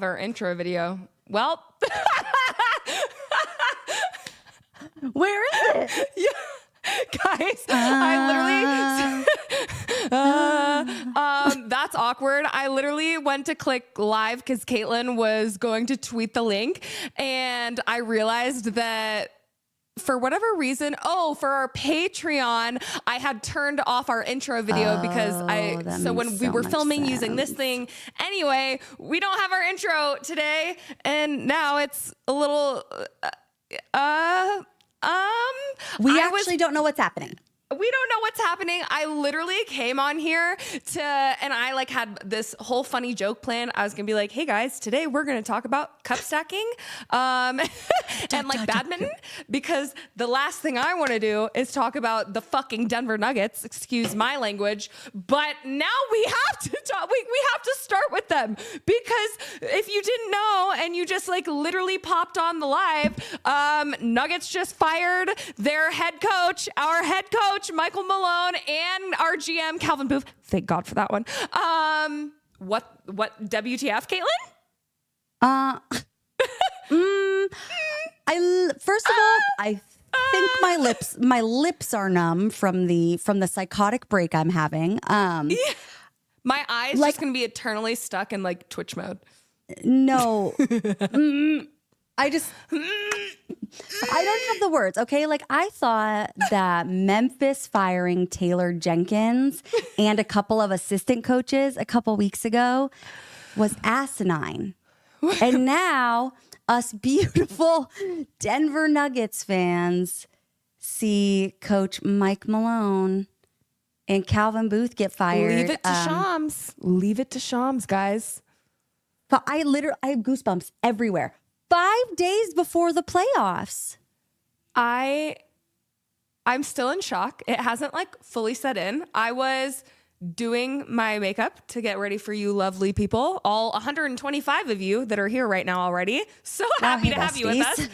our intro video. Well, where is it? Yeah. Guys, I literally, that's awkward. I literally went to click live because Caitlin was going to tweet the link, and I realized that for whatever reason, for our Patreon, I had turned off our intro video because when we were filming using this thing, anyway, we don't have our intro today, and now it's a little, we actually don't know what's happening. We don't know what's happening. I literally came on here and I had this whole funny joke plan. I was going to be like, hey guys, today we're going to talk about cup stacking, and badminton, because the last thing I want to do is talk about the fucking Denver Nuggets, excuse my language. But now we have to talk, we have to start with them, because if you didn't know and you just literally popped on the live, Nuggets just fired their head coach, our head coach, Michael Malone, and our GM Calvin Booth. Thank God for that one. What WTF, Caitlin? First of all, I think my lips are numb from the psychotic break I'm having. Yeah. My eyes just gonna be eternally stuck in Twitch mode. No. I don't have the words, okay? I thought that Memphis firing Taylor Jenkins and a couple of assistant coaches a couple weeks ago was asinine. And now us beautiful Denver Nuggets fans see Coach Mike Malone and Calvin Booth get fired. Leave it to Shams. Leave it to Shams, guys. But I have goosebumps everywhere. 5 days before the playoffs. I'm still in shock. It hasn't fully set in. I was doing my makeup to get ready for you lovely people, all 125 of you that are here right now already. So happy to have you with us.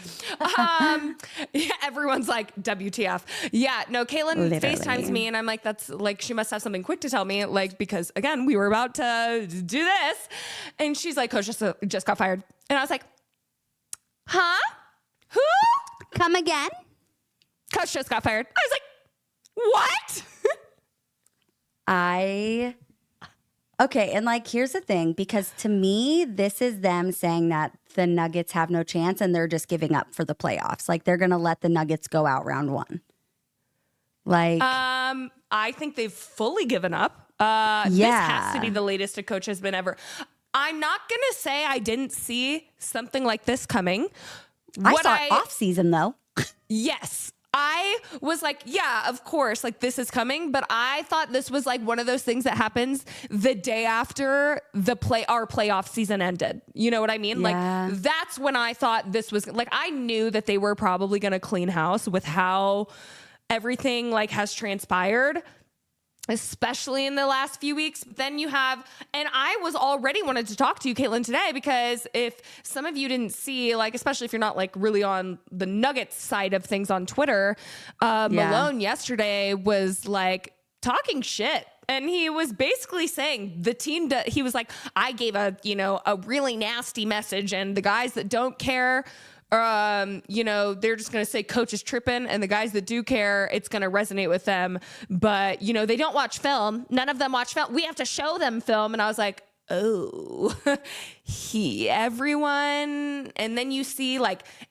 Everyone's like, WTF. Yeah, no, Caitlin FaceTimes me and I'm like, that's she must have something quick to tell me, because again, we were about to do this. And she's like, Coach just got fired. And I was like, huh? Who? Come again? Coach just got fired. I was like, what? Okay, and here's the thing, because to me, this is them saying that the Nuggets have no chance and they're just giving up for the playoffs. They're going to let the Nuggets go out round one. I think they've fully given up. This has to be the latest a coach has been ever. I'm not going to say I didn't see something like this coming. I saw it off season though. Yes. I was like, yeah, of course, this is coming. But I thought this was one of those things that happens the day after our playoff season ended. You know what I mean? Yeah. That's when I thought this was I knew that they were probably going to clean house with how everything has transpired, especially in the last few weeks. Then you have, and I was already wanted to talk to you, Caitlin, today, because if some of you didn't see, especially if you're not really on the Nuggets side of things on Twitter, Malone yesterday was talking shit. And he was basically saying the team, he was like, I gave a really nasty message, and the guys that don't care, they're just going to say coach is tripping, and the guys that do care, it's going to resonate with them. But, they don't watch film. None of them watch film. We have to show them film. And I was like, oh, everyone. And then you see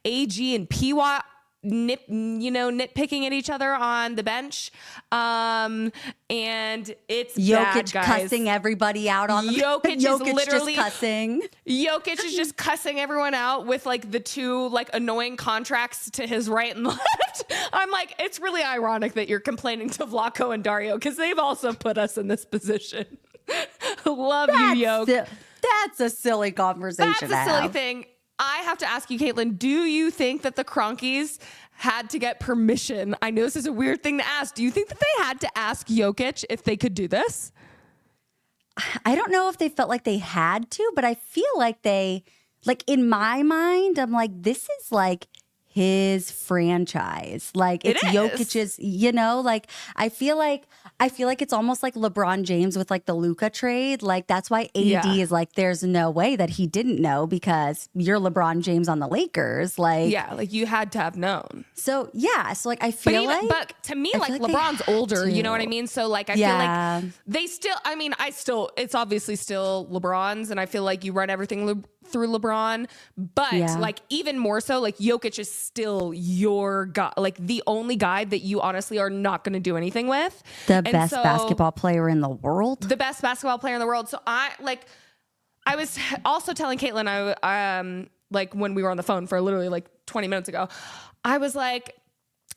AG and PY nitpicking at each other on the bench. And it's Jokic bad, guys. Cussing everybody out on the Jokic is literally just cussing. Jokic is just cussing everyone out with the two annoying contracts to his right and left. I'm like, it's really ironic that you're complaining to Vlaco and Dario, because they've also put us in this position. Love you, Jokic. That's a silly conversation. That's a silly thing. I have to ask you, Caitlin, do you think that the Cronkies had to get permission? I know this is a weird thing to ask. Do you think that they had to ask Jokic if they could do this? I don't know if they felt like they had to, but I feel like they, in my mind, I'm like, this is his franchise. Like it's Jokic's, like I feel like it's almost like LeBron James with like the Luka trade. Like that's why AD is like, there's no way that he didn't know because you're LeBron James on the Lakers. Like, like you had to have known. So like I feel but to me, like LeBron's older, you know what I mean? So like, I feel like they still, it's obviously still LeBron's, and I feel like you run everything through LeBron, but like even more so, like Jokic is still your guy, like the only guy that you honestly are not going to do anything with. The best basketball player in the world. The best basketball player in the world. So I was also telling Caitlin, like when we were on the phone for literally like 20 minutes ago, I was like,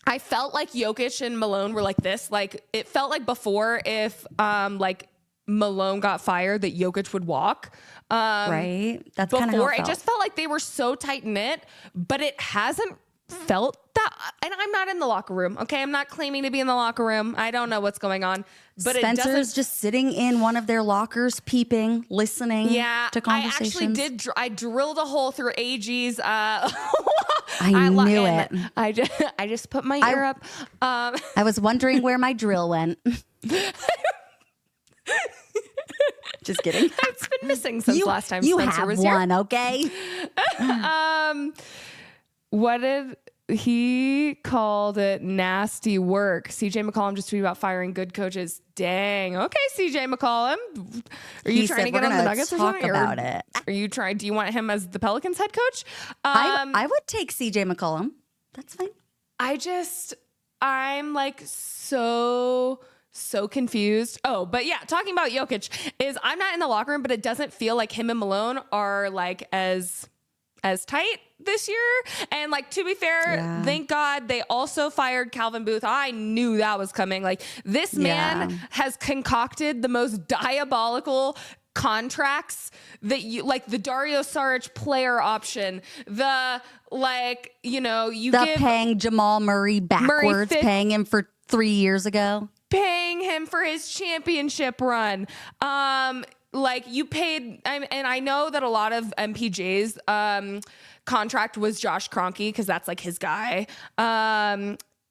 I felt like Jokic and Malone were like this. Like it felt like before if like Malone got fired that Jokic would walk. Right. That's kind of how it just felt like they were so tight knit, but it hasn't felt that. And I'm not in the locker room. Okay. I'm not claiming to be in the locker room. I don't know what's going on, but Spencer's just sitting in one of their lockers, peeping, listening to conversations. I drilled a hole through AG's, I knew it. I just put my ear up. I was wondering where my drill went. Just kidding. It's been missing since last time Spencer was here. You have one, okay? What did he called it? Nasty work. CJ McCollum just tweeted about firing good coaches. Dang. Okay, CJ McCollum. Are you trying to get on the Nuggets or something? About it. Are you trying? Do you want him as the Pelicans head coach? I would take CJ McCollum. That's fine. I'm like so confused. Oh, but yeah, talking about Jokic is I'm not in the locker room, but it doesn't feel like him and Malone are like as tight this year. And like, to be fair, thank God they also fired Calvin Booth. I knew that was coming. Like this man has concocted the most diabolical contracts that you like, the Dario Saric player option, the like, paying Jamal Murray backwards, paying him for 3 years ago. Paying him for his championship run. Like you paid, and I know that a lot of MPJ's contract was Josh Kroenke because that's like his guy.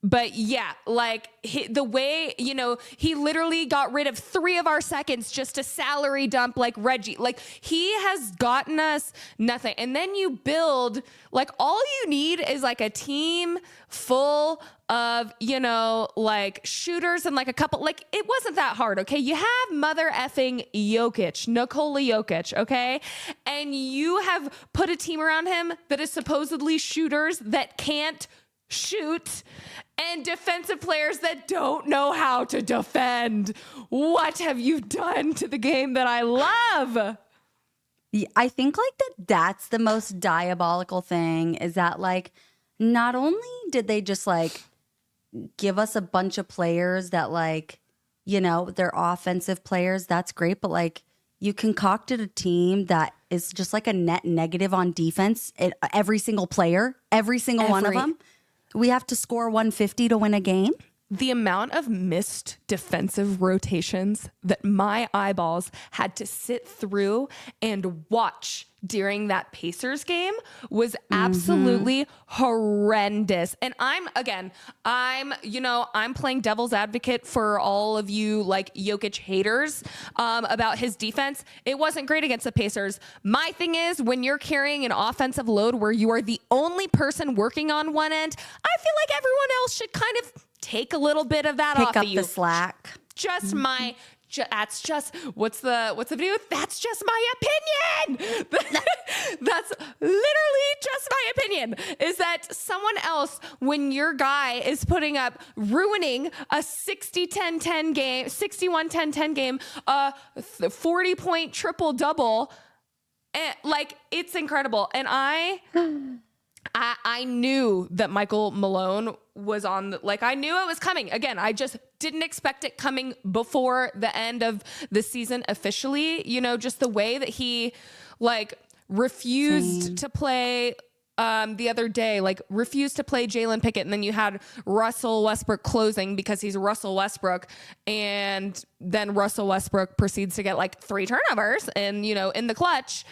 But yeah, like the way, he literally got rid of 3 of our seconds just to salary dump like Reggie. Like he has gotten us nothing. And then you build, like all you need is like a team full of, like shooters and like a couple, like it wasn't that hard. Okay. You have mother effing Jokic, Nikola Jokic. Okay. And you have put a team around him that is supposedly shooters that can't shoot and defensive players that don't know how to defend. What have you done to the game that I love? I think like that's the most diabolical thing is that like, not only did they just like give us a bunch of players that like, they're offensive players, that's great. But like you concocted a team that is just like a net negative on defense. Every single player, every single one of them. We have to score 150 to win a game. The amount of missed defensive rotations that my eyeballs had to sit through and watch during that Pacers game was absolutely horrendous. And I'm playing devil's advocate for all of you like Jokic haters about his defense. It wasn't great against the Pacers. My thing is when you're carrying an offensive load where you are the only person working on one end, I feel like everyone else should kind of take a little bit of that off of you. Pick up the slack. That's just what's the video? That's just my opinion. That's literally just my opinion. Is that someone else, when your guy is putting up, ruining a 60-10-10 game, 61-10-10 game, 40-point triple double, and like it's incredible. And I knew that Michael Malone was on, I knew it was coming. Again, I just didn't expect it coming before the end of the season officially. Just the way that he refused to play the other day, refused to play Jalen Pickett. And then you had Russell Westbrook closing because he's Russell Westbrook. And then Russell Westbrook proceeds to get 3 turnovers and, in the clutch,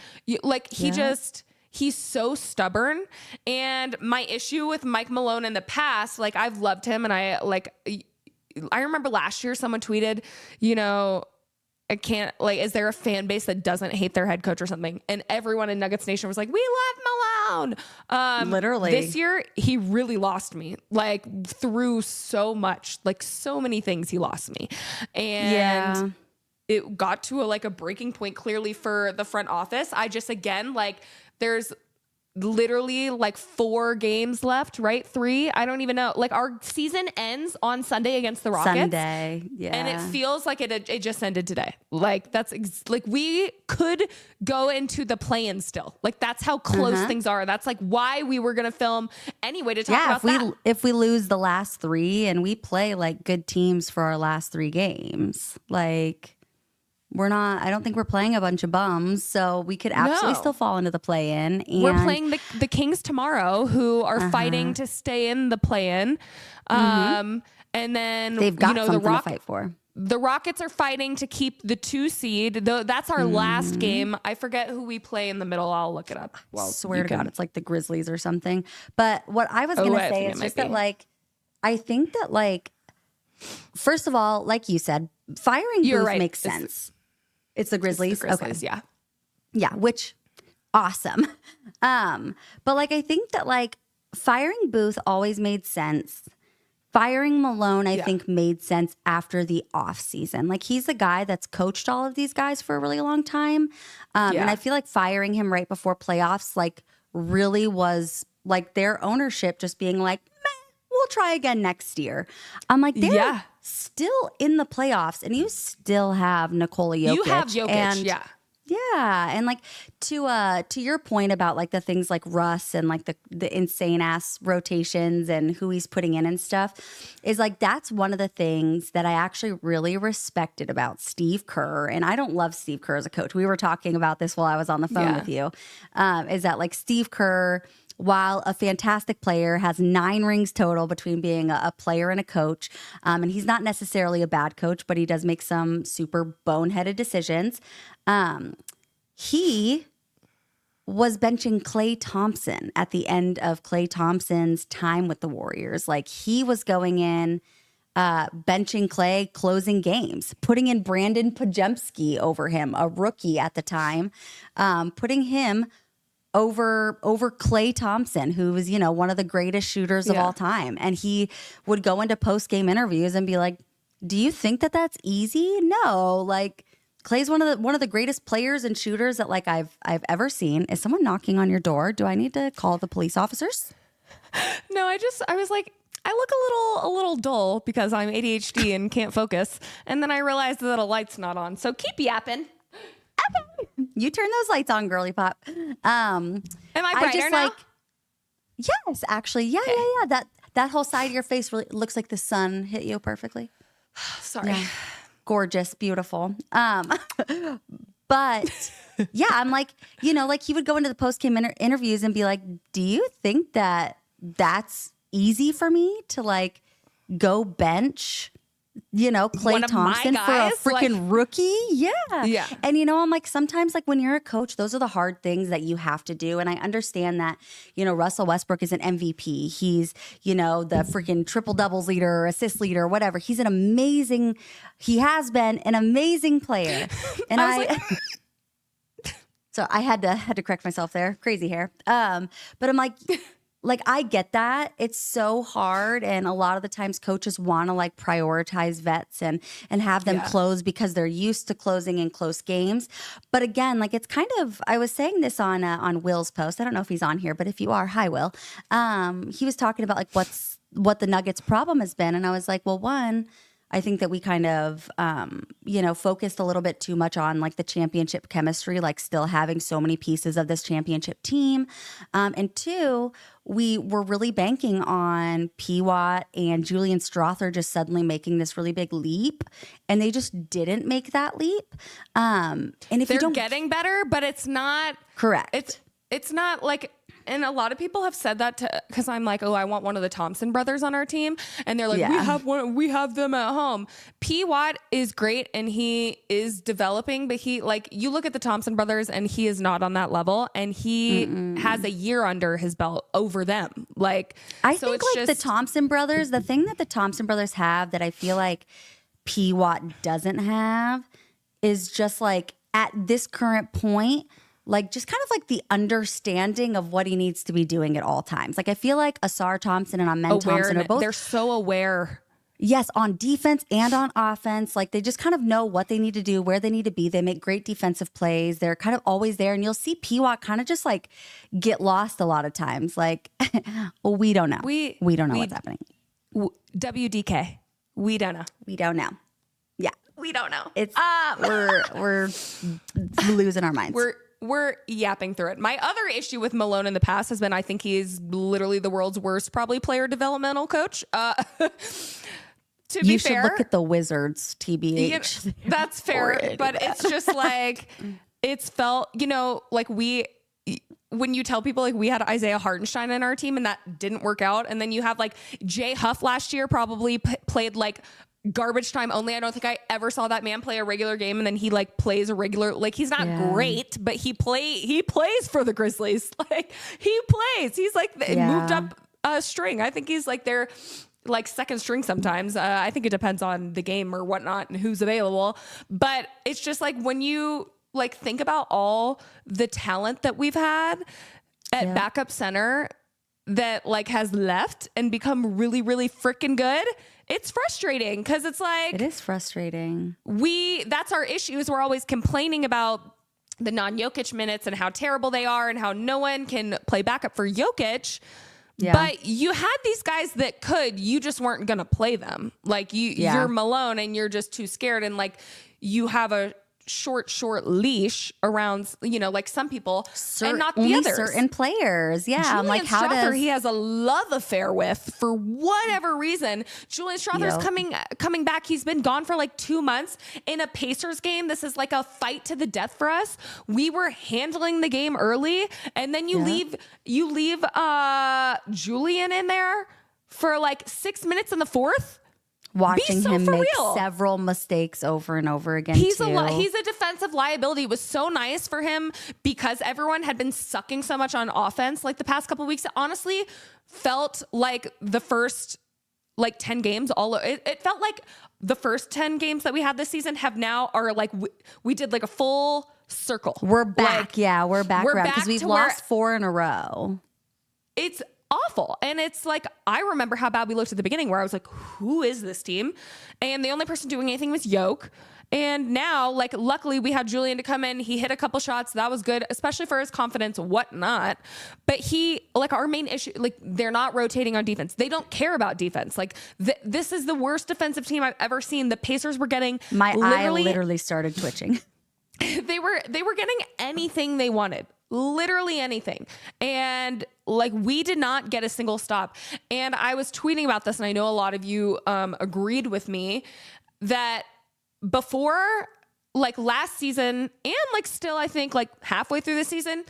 he's so stubborn. And my issue with Mike Malone in the past, like I've loved him, and I remember last year someone tweeted, you know, I can't, like, is there a fan base that doesn't hate their head coach or something? And everyone in Nuggets Nation was like, we love Malone. Literally. This year, he really lost me, like, through so much, like, so many things he lost me. And it got to a breaking point clearly for the front office. I just, again, like, there's literally like 4 games left, right? 3. I don't even know. Like our season ends on Sunday against the Rockets. Sunday, yeah. And it feels like it just ended today. Like that's like we could go into the play-in still. Like that's how close things are. That's like why we were gonna film anyway to talk about that. If we lose the last 3 and we play like good teams for our last 3 games, like. I don't think we're playing a bunch of bums, so we could absolutely still fall into the play-in. And we're playing the Kings tomorrow, who are fighting to stay in the play-in. And then they've got something to fight for. The Rockets are fighting to keep the 2 seed. That's our last game. I forget who we play in the middle. I'll look it up. Well, swear to God, it's like the Grizzlies or something. But what I was going to say is just that, like, I think that, like, first of all, like you said, firing Booth makes sense. It's the Grizzlies? Okay. Yeah. Yeah, which, awesome. But, like, I think that, like, firing Booth always made sense. Firing Malone, I think, made sense after the offseason. Like, he's the guy that's coached all of these guys for a really long time. And I feel like firing him right before playoffs, like, really was, like, their ownership just being like, we'll try again next year. I'm like, they're still in the playoffs, and you still have Nikola Jokic. You have Jokic, and, and like to your point about like the things like Russ and like the insane ass rotations and who he's putting in and stuff is like that's one of the things that I actually really respected about Steve Kerr. And I don't love Steve Kerr as a coach. We were talking about this while I was on the phone with you. Is that like Steve Kerr, while a fantastic player, has 9 rings total between being a player and a coach. And he's not necessarily a bad coach, but he does make some super boneheaded decisions. He was benching Klay Thompson at the end of Klay Thompson's time with the Warriors. Like he was going in, benching Klay, closing games, putting in Brandon Pajemski over him, a rookie at the time, putting him over Klay Thompson, who was, you know, one of the greatest shooters of all time. And he would go into post-game interviews and be like, do you think that that's easy? No, like Klay's one of the greatest players and shooters that like I've ever seen. Is someone knocking on your door? Do I need to call the police officers? No, I was like, I look a little dull because I'm ADHD and can't focus. And then I realized that a light's not on. So keep yapping. You turn those lights on, girly pop. Am I brighter now? Yes, actually. Yeah. That whole side of your face really looks like the sun hit you perfectly. Sorry. Yeah. Gorgeous, beautiful. But yeah, I'm like, you know, like he would go into the post-game interviews and be like, do you think that that's easy for me to like go bench, you know, Klay Thompson for a freaking rookie? Yeah. And, you know, I'm like, sometimes like when you're a coach, those are the hard things that you have to do. And I understand that, you know, Russell Westbrook is an MVP. He's, you know, the freaking triple doubles leader, assist leader, whatever. He has been an amazing player. And so I had to correct myself there. Crazy hair. But I'm like, I get that. It's so hard. And a lot of the times coaches want to like prioritize vets and have them close because they're used to closing in close games. But again, like it's kind of, I was saying this on Will's post. I don't know if he's on here, but if you are, hi, Will. He was talking about like what the Nuggets problem has been. And I was like, well, one, I think that we kind of, you know, focused a little bit too much on like the championship chemistry, like still having so many pieces of this championship team. And 2, we were really banking on P-Watt and Julian Strother just suddenly making this really big leap. And they just didn't make that leap. And if they're getting better, but it's not correct. it's not like, and a lot of people have said that because I'm like, oh, I want one of the Thompson brothers on our team. And they're like, we have them at home. P. Watt is great and he is developing, but you look at the Thompson brothers and he is not on that level. And he has a year under his belt over them. Like, I think the Thompson brothers, the thing that the Thompson brothers have that I feel like P. Watt doesn't have is just like at this current point, like just kind of like the understanding of what he needs to be doing at all times. Like I feel like Asar Thompson and Amen Thompson are both. They're so aware. Yes, on defense and on offense. Like they just kind of know what they need to do, where they need to be. They make great defensive plays. They're kind of always there. And you'll see P-Watt kind of just like get lost a lot of times. Like, well, we don't know. We don't know what's happening. WDK. We don't know. We don't know. Yeah. We don't know. It's we're losing our minds. We're yapping through it. My other issue with Malone in the past has been I think he is literally the world's worst probably player developmental coach. To be fair, you should look at the Wizards, TBH. Yeah, that's fair, but it's just like it's felt, like when you tell people like we had Isaiah Hartenstein in our team and that didn't work out, and then you have like Jay Huff last year probably played like garbage time only. I don't think I ever saw that man play a regular game, and then he like plays a regular, like he's not great, but he plays for the Grizzlies. Like he plays. He's like moved up a string. I think he's like their like second string sometimes. I think it depends on the game or whatnot and who's available. But it's just like when you like think about all the talent that we've had at backup center that like has left and become really, really freaking good. It's frustrating because it's like... It is frustrating. That's our issue is we're always complaining about the non-Jokic minutes and how terrible they are and how no one can play backup for Jokic. Yeah. But you had these guys that could, you just weren't going to play them. Like you're Malone and you're just too scared. And like you have a short leash around, like some people and not the others. Certain players. Yeah. Julian I'm like, how Strawther, he has a love affair with for whatever reason. Julian Strawther's coming back. He's been gone for like 2 months in a Pacers game. This is like a fight to the death for us. We were handling the game early and then you leave Julian in there for like 6 minutes in the fourth. Watching him make several mistakes over and over again. He's a defensive liability. It was so nice for him because everyone had been sucking so much on offense like the past couple of weeks. It honestly felt like the first like 10 games. It felt like the first 10 games that we had this season are like we did like a full circle. We're back. Like, we're back around because we've lost 4 in a row. It's awful. And it's like, I remember how bad we looked at the beginning where I was like, who is this team? And the only person doing anything was Yoke. And now, like, luckily we had Julian to come in. He hit a couple shots. That was good, especially for his confidence, whatnot. But our main issue, like, they're not rotating on defense. They don't care about defense. Like, this is the worst defensive team I've ever seen. The Pacers were getting eye literally started twitching. They were getting anything they wanted. Literally anything. And like we did not get a single stop. And I was tweeting about this and I know a lot of you agreed with me that before like last season and like still I think like halfway through the season,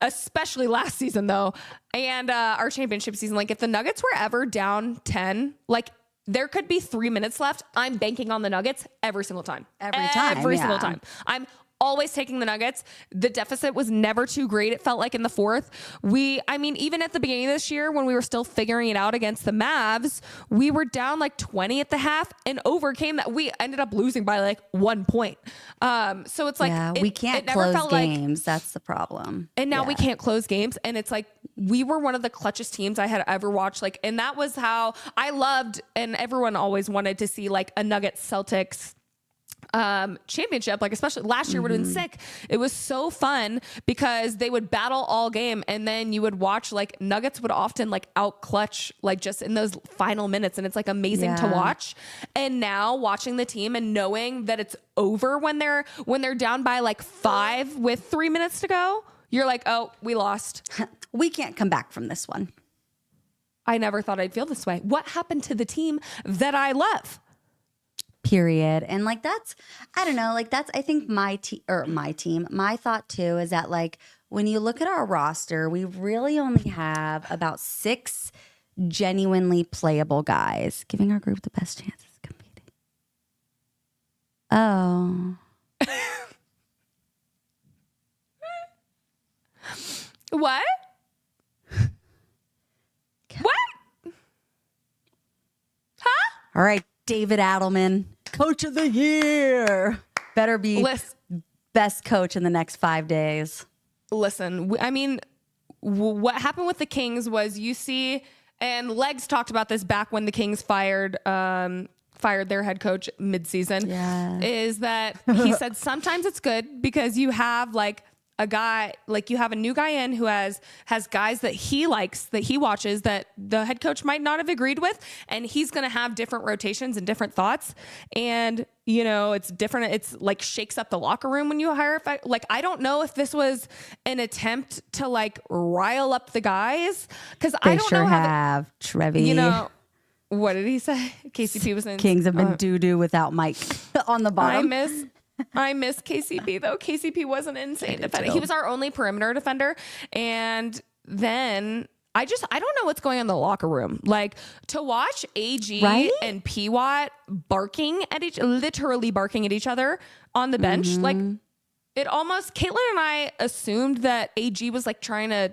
especially last season though, and our championship season, like if the Nuggets were ever down 10, like there could be 3 minutes left. I'm banking on the Nuggets every single time. Every single time. I'm always taking the Nuggets. The deficit was never too great. It felt like in the fourth. Even at the beginning of this year when we were still figuring it out against the Mavs, we were down like 20 at the half and overcame that. We ended up losing by like 1 point. So it's like, we can't close games. That's the problem. And now we can't close games. And it's like, we were one of the clutchest teams I had ever watched. Like, and that was how I loved, and everyone always wanted to see like a Nuggets Celtics championship, like especially last year would have been sick. It was so fun because they would battle all game and then you would watch like Nuggets would often like out clutch like just in those final minutes, and it's like amazing to watch. And now watching the team and knowing that it's over when they're down by like 5 with 3 minutes to go, you're like, oh, we lost. We can't come back from this one. I never thought I'd feel this way. What happened to the team that I love? Period. And like, I don't know, like that's, I think my thought too is that like when you look at our roster, we really only have about 6 genuinely playable guys, giving our group the best chances of competing. Oh. What? What? Huh? All right, David Adelman, Coach of the Year. Better be best coach in the next 5 days. Listen, I mean, what happened with the Kings was you see, and Legs talked about this back when the Kings fired their head coach midseason, is that he said sometimes it's good because you have like a guy, like you have a new guy in who has guys that he likes, that he watches, that the head coach might not have agreed with. And he's going to have different rotations and different thoughts. And, you know, it's different. It's like shakes up the locker room when you hire. Like, I don't know if this was an attempt to like rile up the guys. Cause I don't know how Trevi. You know, what did he say? KCP was in Kings have been doo-doo without Mike on the bottom. I miss KCP though. KCP was an insane defender. He was our only perimeter defender. And then I don't know what's going on in the locker room. Like to watch AG and P-Watt literally barking at each other on the bench. Like it almost, Caitlin and I assumed that AG was like trying to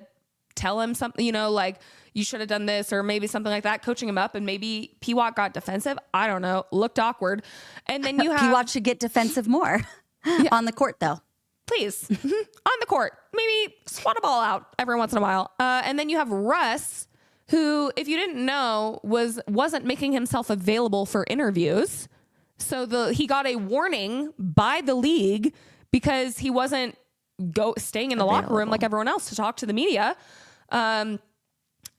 tell him something, you know, like you should have done this or maybe something like that, coaching him up, and maybe P-Watt got defensive. I don't know. Looked awkward. And then you have P-Watt should get defensive more on the court though. Please. On the court. Maybe swat a ball out every once in a while. And then you have Russ, who, if you didn't know, wasn't making himself available for interviews. So he got a warning by the league because he wasn't staying in the locker room like everyone else to talk to the media.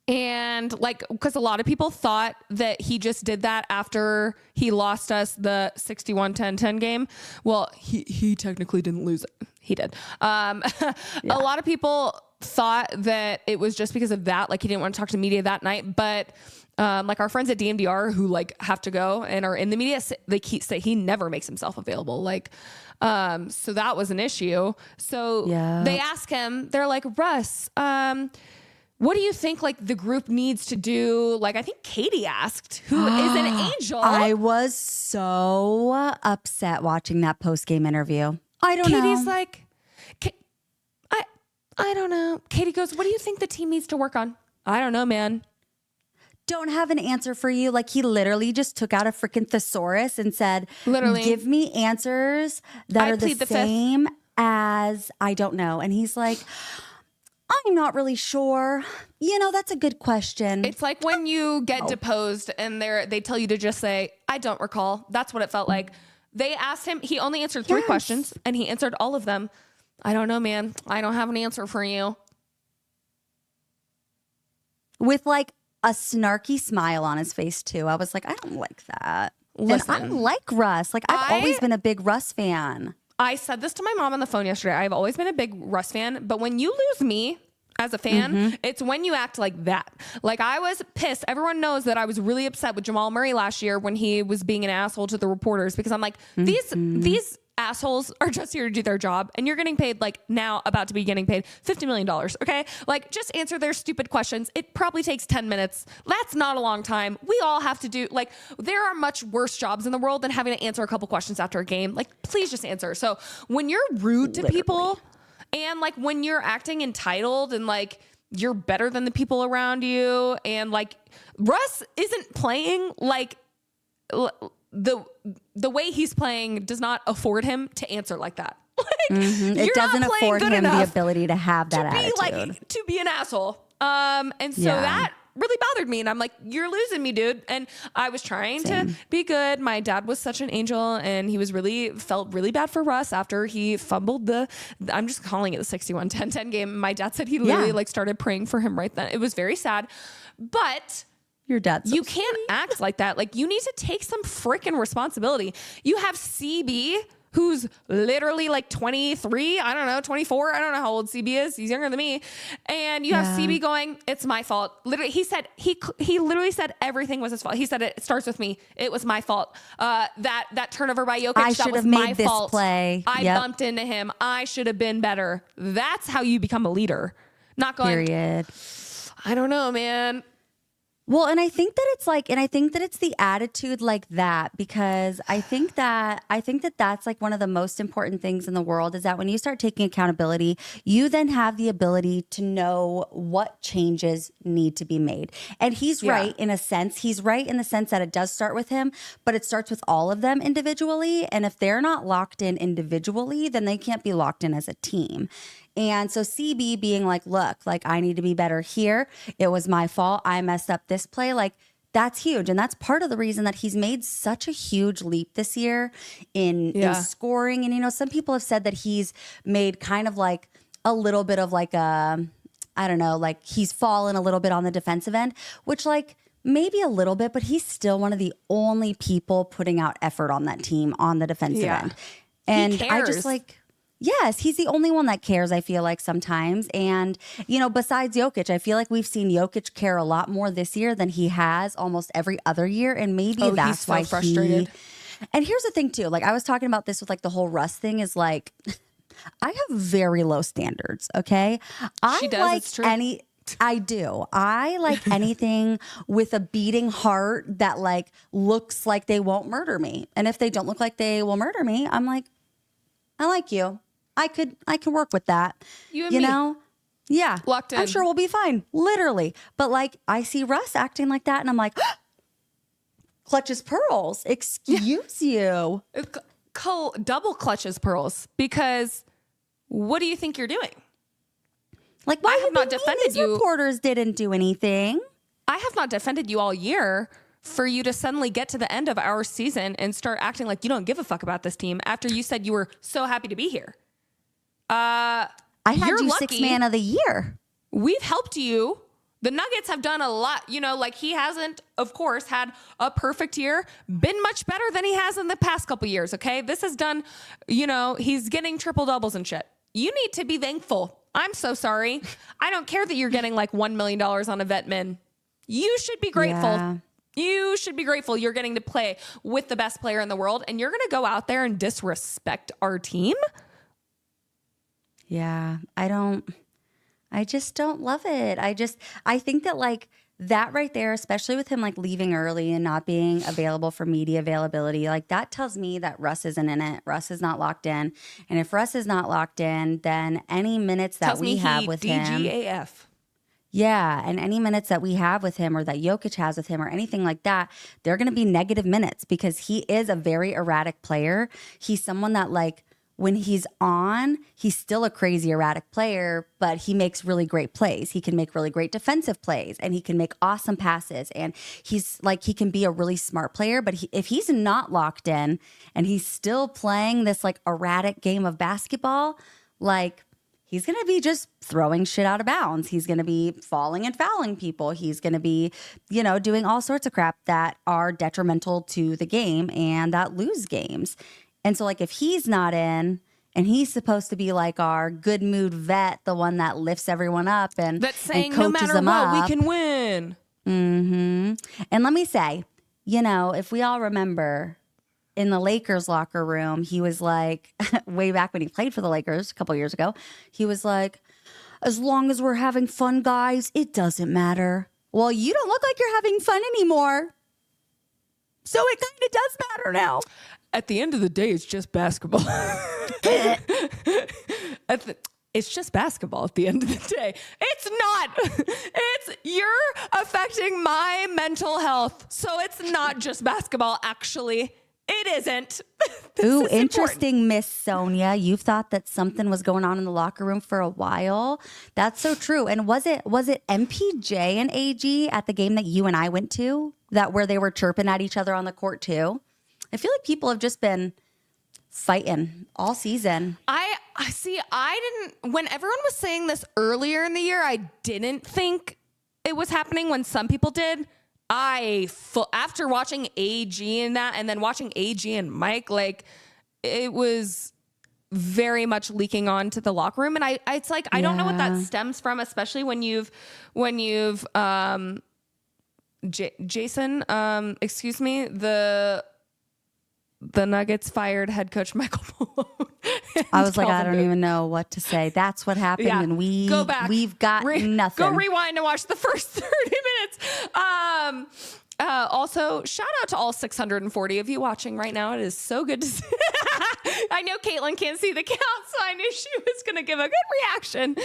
And like, because a lot of people thought that he just did that after he lost us the 61-10-10 game. Well, he technically didn't lose it. He did. A lot of people thought that it was just because of that. Like he didn't want to talk to the media that night. But like our friends at DMVR who like have to go and are in the media, they say he never makes himself available. Like, so that was an issue. So they ask him, they're like, Russ, what do you think like the group needs to do? Like, I think Katie asked, who is an angel. I was so upset watching that post-game interview. I don't know. Katie's like, I don't know. Katie goes, what do you think the team needs to work on? I don't know, man. Don't have an answer for you. Like he literally just took out a freaking thesaurus and said, literally, give me answers that are the same as I don't know. And he's like, I'm not really sure. You know, that's a good question. It's like when you get deposed and they tell you to just say, I don't recall. That's what it felt like. They asked him, he only answered 3 questions and he answered all of them. I don't know, man. I don't have an answer for you. With like a snarky smile on his face too. I was like, I don't like that. Listen, and I like Russ. Like I've always been a big Russ fan. I said this to my mom on the phone yesterday. I've always been a big Russ fan, but when you lose me as a fan, it's when you act like that. Like I was pissed. Everyone knows that I was really upset with Jamal Murray last year when he was being an asshole to the reporters because I'm like, these assholes are just here to do their job and you're getting paid like now about to be getting paid $50 million. Okay. Like just answer their stupid questions. It probably takes 10 minutes. That's not a long time. We all have to do like, there are much worse jobs in the world than having to answer a couple questions after a game. Like, please just answer. So when you're rude to people and like when you're acting entitled and like you're better than the people around you and like Russ isn't playing like the way he's playing does not afford him to answer like that. Like, it doesn't afford him the ability to have that attitude. Like, to be an asshole. And so that really bothered me. And I'm like, you're losing me, dude. And I was trying to be good. My dad was such an angel and he was felt really bad for Russ after he fumbled I'm just calling it the 61-10-10 game. My dad said he literally like started praying for him right then. It was very sad, but your dad's you can't act like that. Like you need to take some freaking responsibility. You have CB who's literally like 23, I don't know, 24. I don't know how old CB is. He's younger than me. And you have CB going, it's my fault. Literally, he said, he literally said everything was his fault. He said, it starts with me. It was my fault. That turnover by Jokic, that was my fault. Play. I bumped into him. I should have been better. That's how you become a leader. Not going, Period. I don't know, man. Well, and I think that it's the attitude like that, because I think that that's like one of the most important things in the world, is that when you start taking accountability, you then have the ability to know what changes need to be made. And he's right in a sense. He's right in the sense that it does start with him, but it starts with all of them individually. And if they're not locked in individually, then they can't be locked in as a team. And so CB being like, look, like, I need to be better here. It was my fault. I messed up this play. Like, that's huge. And that's part of the reason that he's made such a huge leap this year in scoring. And, you know, some people have said that he's made kind of like a little bit of like I don't know, like he's fallen a little bit on the defensive end, which like maybe a little bit, but he's still one of the only people putting out effort on that team on the defensive end. And I just like... Yes, he's the only one that cares, I feel like, sometimes. And, you know, besides Jokic, I feel like we've seen Jokic care a lot more this year than he has almost every other year. And maybe that's why frustrated. And here's the thing, too. Like, I was talking about this with, like, the whole Russ thing is, like, I have very low standards, okay? She does, it's true. I do. I like anything with a beating heart that, like, looks like they won't murder me. And if they don't look like they will murder me, I'm like, I like you. I could work with that. You know? Yeah. Locked in. I'm sure we'll be fine. Literally. But like, I see Russ acting like that and I'm like, clutches pearls. Excuse you. Double clutches pearls. Because what do you think you're doing? Like, why have not defended you? Reporters didn't do anything. I have not defended you all year for you to suddenly get to the end of our season and start acting like you don't give a fuck about this team after you said you were so happy to be here. I had you lucky. 6th man of the year. We've helped you. The Nuggets have done a lot. You know, like he hasn't, of course, had a perfect year, been much better than he has in the past couple years. Okay. This has done, you know, he's getting triple doubles and shit. You need to be thankful. I'm so sorry. I don't care that you're getting like $1 million on a vet min. You should be grateful. Yeah. You should be grateful you're getting to play with the best player in the world, and you're going to go out there and disrespect our team? Yeah, I just don't love it. I think that like that right there, especially with him like leaving early and not being available for media availability, like that tells me that Russ isn't in it. Russ is not locked in. And if Russ is not locked in, then any minutes that we have with him. DGAF. Yeah, and any minutes that we have with him or that Jokic has with him or anything like that, they're going to be negative minutes because he is a very erratic player. He's someone that like when he's on, he's still a crazy erratic player, but he makes really great plays. He can make really great defensive plays and he can make awesome passes. And he's like, he can be a really smart player, but if he's not locked in and he's still playing this like erratic game of basketball, like he's going to be just throwing shit out of bounds. He's going to be falling and fouling people. He's going to be, you know, doing all sorts of crap that are detrimental to the game and that lose games. And so, like, if he's not in and he's supposed to be like our good mood vet, the one that lifts everyone up and that's saying and coaches no matter what, up, we can win. Mm-hmm. And let me say, you know, if we all remember in the Lakers locker room, he was like, way back when he played for the Lakers a couple years ago, he was like, as long as we're having fun, guys, it doesn't matter. Well, you don't look like you're having fun anymore. So it kind of does matter now. At the end of the day, it's just basketball. It's just basketball at the end of the day. It's not. You're affecting my mental health. So it's not just basketball, actually. It isn't. Ooh, interesting, Miss Sonia. You've thought that something was going on in the locker room for a while. That's so true. And was it MPJ and AG at the game that you and I went to, that where they were chirping at each other on the court too? I feel like people have just been fighting all season. I didn't, when everyone was saying this earlier in the year, I didn't think it was happening when some people did. After watching AG and that, and then watching AG and Mike, like, it was very much leaking on to the locker room. And it's like, I don't know what that stems from, especially when you've Jason, excuse me, the Nuggets fired head coach Michael Malone. I was like, I don't even know what to say. That's what happened, and go back. We've got nothing. Go rewind and watch the first 30 minutes. Also, shout out to all 640 of you watching right now. It is so good to see. I know Caitlin can't see the count, so I knew she was going to give a good reaction.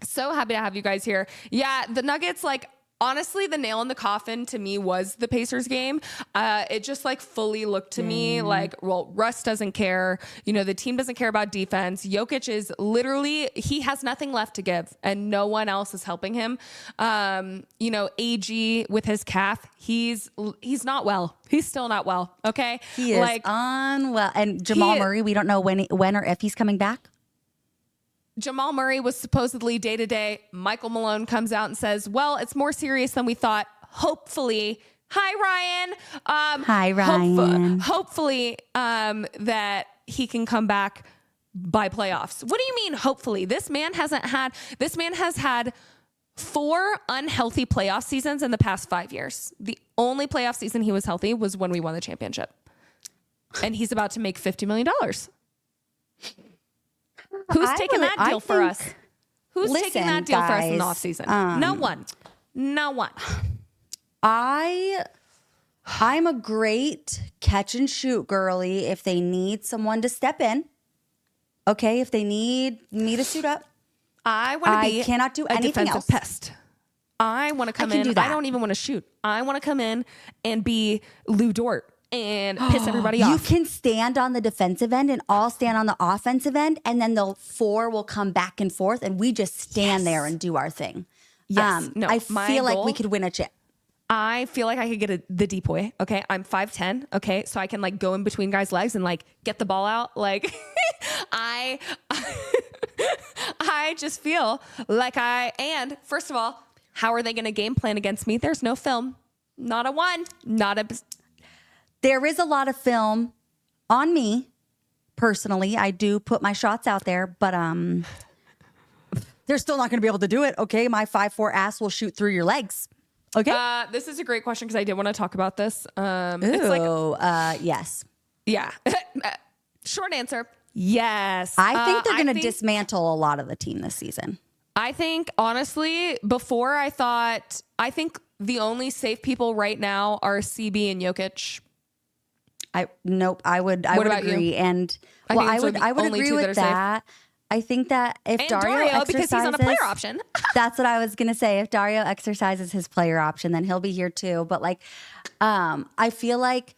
So happy to have you guys here. Yeah, the Nuggets, like, honestly, the nail in the coffin to me was the Pacers game. It just like fully looked to me like, well, Russ doesn't care. You know, the team doesn't care about defense. Jokic is literally, he has nothing left to give and no one else is helping him. You know, AG with his calf, he's not well. He's still not well. Okay. He is like unwell. And Jamal Murray, we don't know when or if he's coming back. Jamal Murray was supposedly day-to-day. Michael Malone comes out and says, well, it's more serious than we thought. Hopefully. Hi, Ryan. Hi, Ryan. Hopefully that he can come back by playoffs. What do you mean, hopefully? This man has had 4 unhealthy playoff seasons in the past 5 years. The only playoff season he was healthy was when we won the championship. And he's about to make $50 million. Who's taking that deal for us? Who's taking that deal for us in the offseason? No one. No one. I'm a great catch and shoot girly if they need someone to step in. Okay, if they need me to suit up. I want to be cannot do a anything defensive else. Pest. I want to come in. I don't even want to shoot. I want to come in and be Lou Dort and piss everybody off. You can stand on the defensive end and I'll stand on the offensive end, and then the 4 will come back and forth and we just stand there and do our thing. Yes. No, I feel like we could win a chip. I feel like I could get the depoy. Okay. I'm 5'10". Okay. So I can like go in between guys' legs and like get the ball out. Like I just feel like and first of all, how are they going to game plan against me? There's no film. Not a one. There is a lot of film on me, personally. I do put my shots out there, but they're still not going to be able to do it. Okay, my 5'4" ass will shoot through your legs. Okay. This is a great question because I did want to talk about this. It's like, yes. Yeah. Short answer, yes. I think they're going to dismantle a lot of the team this season. I think, honestly, before I think the only safe people right now are CB and Jokic. Nope. I would agree. You? And I would agree with that. I think that if Dario because he's on a player option. That's what I was going to say. If Dario exercises his player option, then he'll be here too. But like, I feel like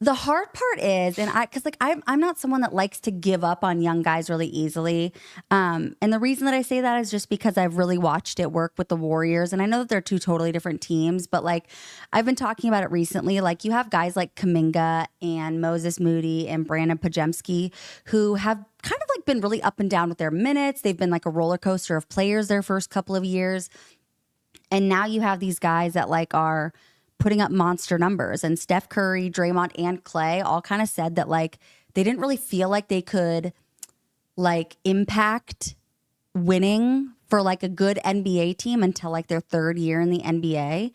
the hard part is, because like I'm not someone that likes to give up on young guys really easily. And the reason that I say that is just because I've really watched it work with the Warriors. And I know that they're 2 totally different teams, but like I've been talking about it recently. Like you have guys like Kuminga and Moses Moody and Brandon Pajemski who have kind of like been really up and down with their minutes. They've been like a roller coaster of players their first couple of years. And now you have these guys that like are putting up monster numbers, and Steph Curry, Draymond, and Clay all kind of said that like they didn't really feel like they could like impact winning for like a good NBA team until like their 3rd year in the NBA.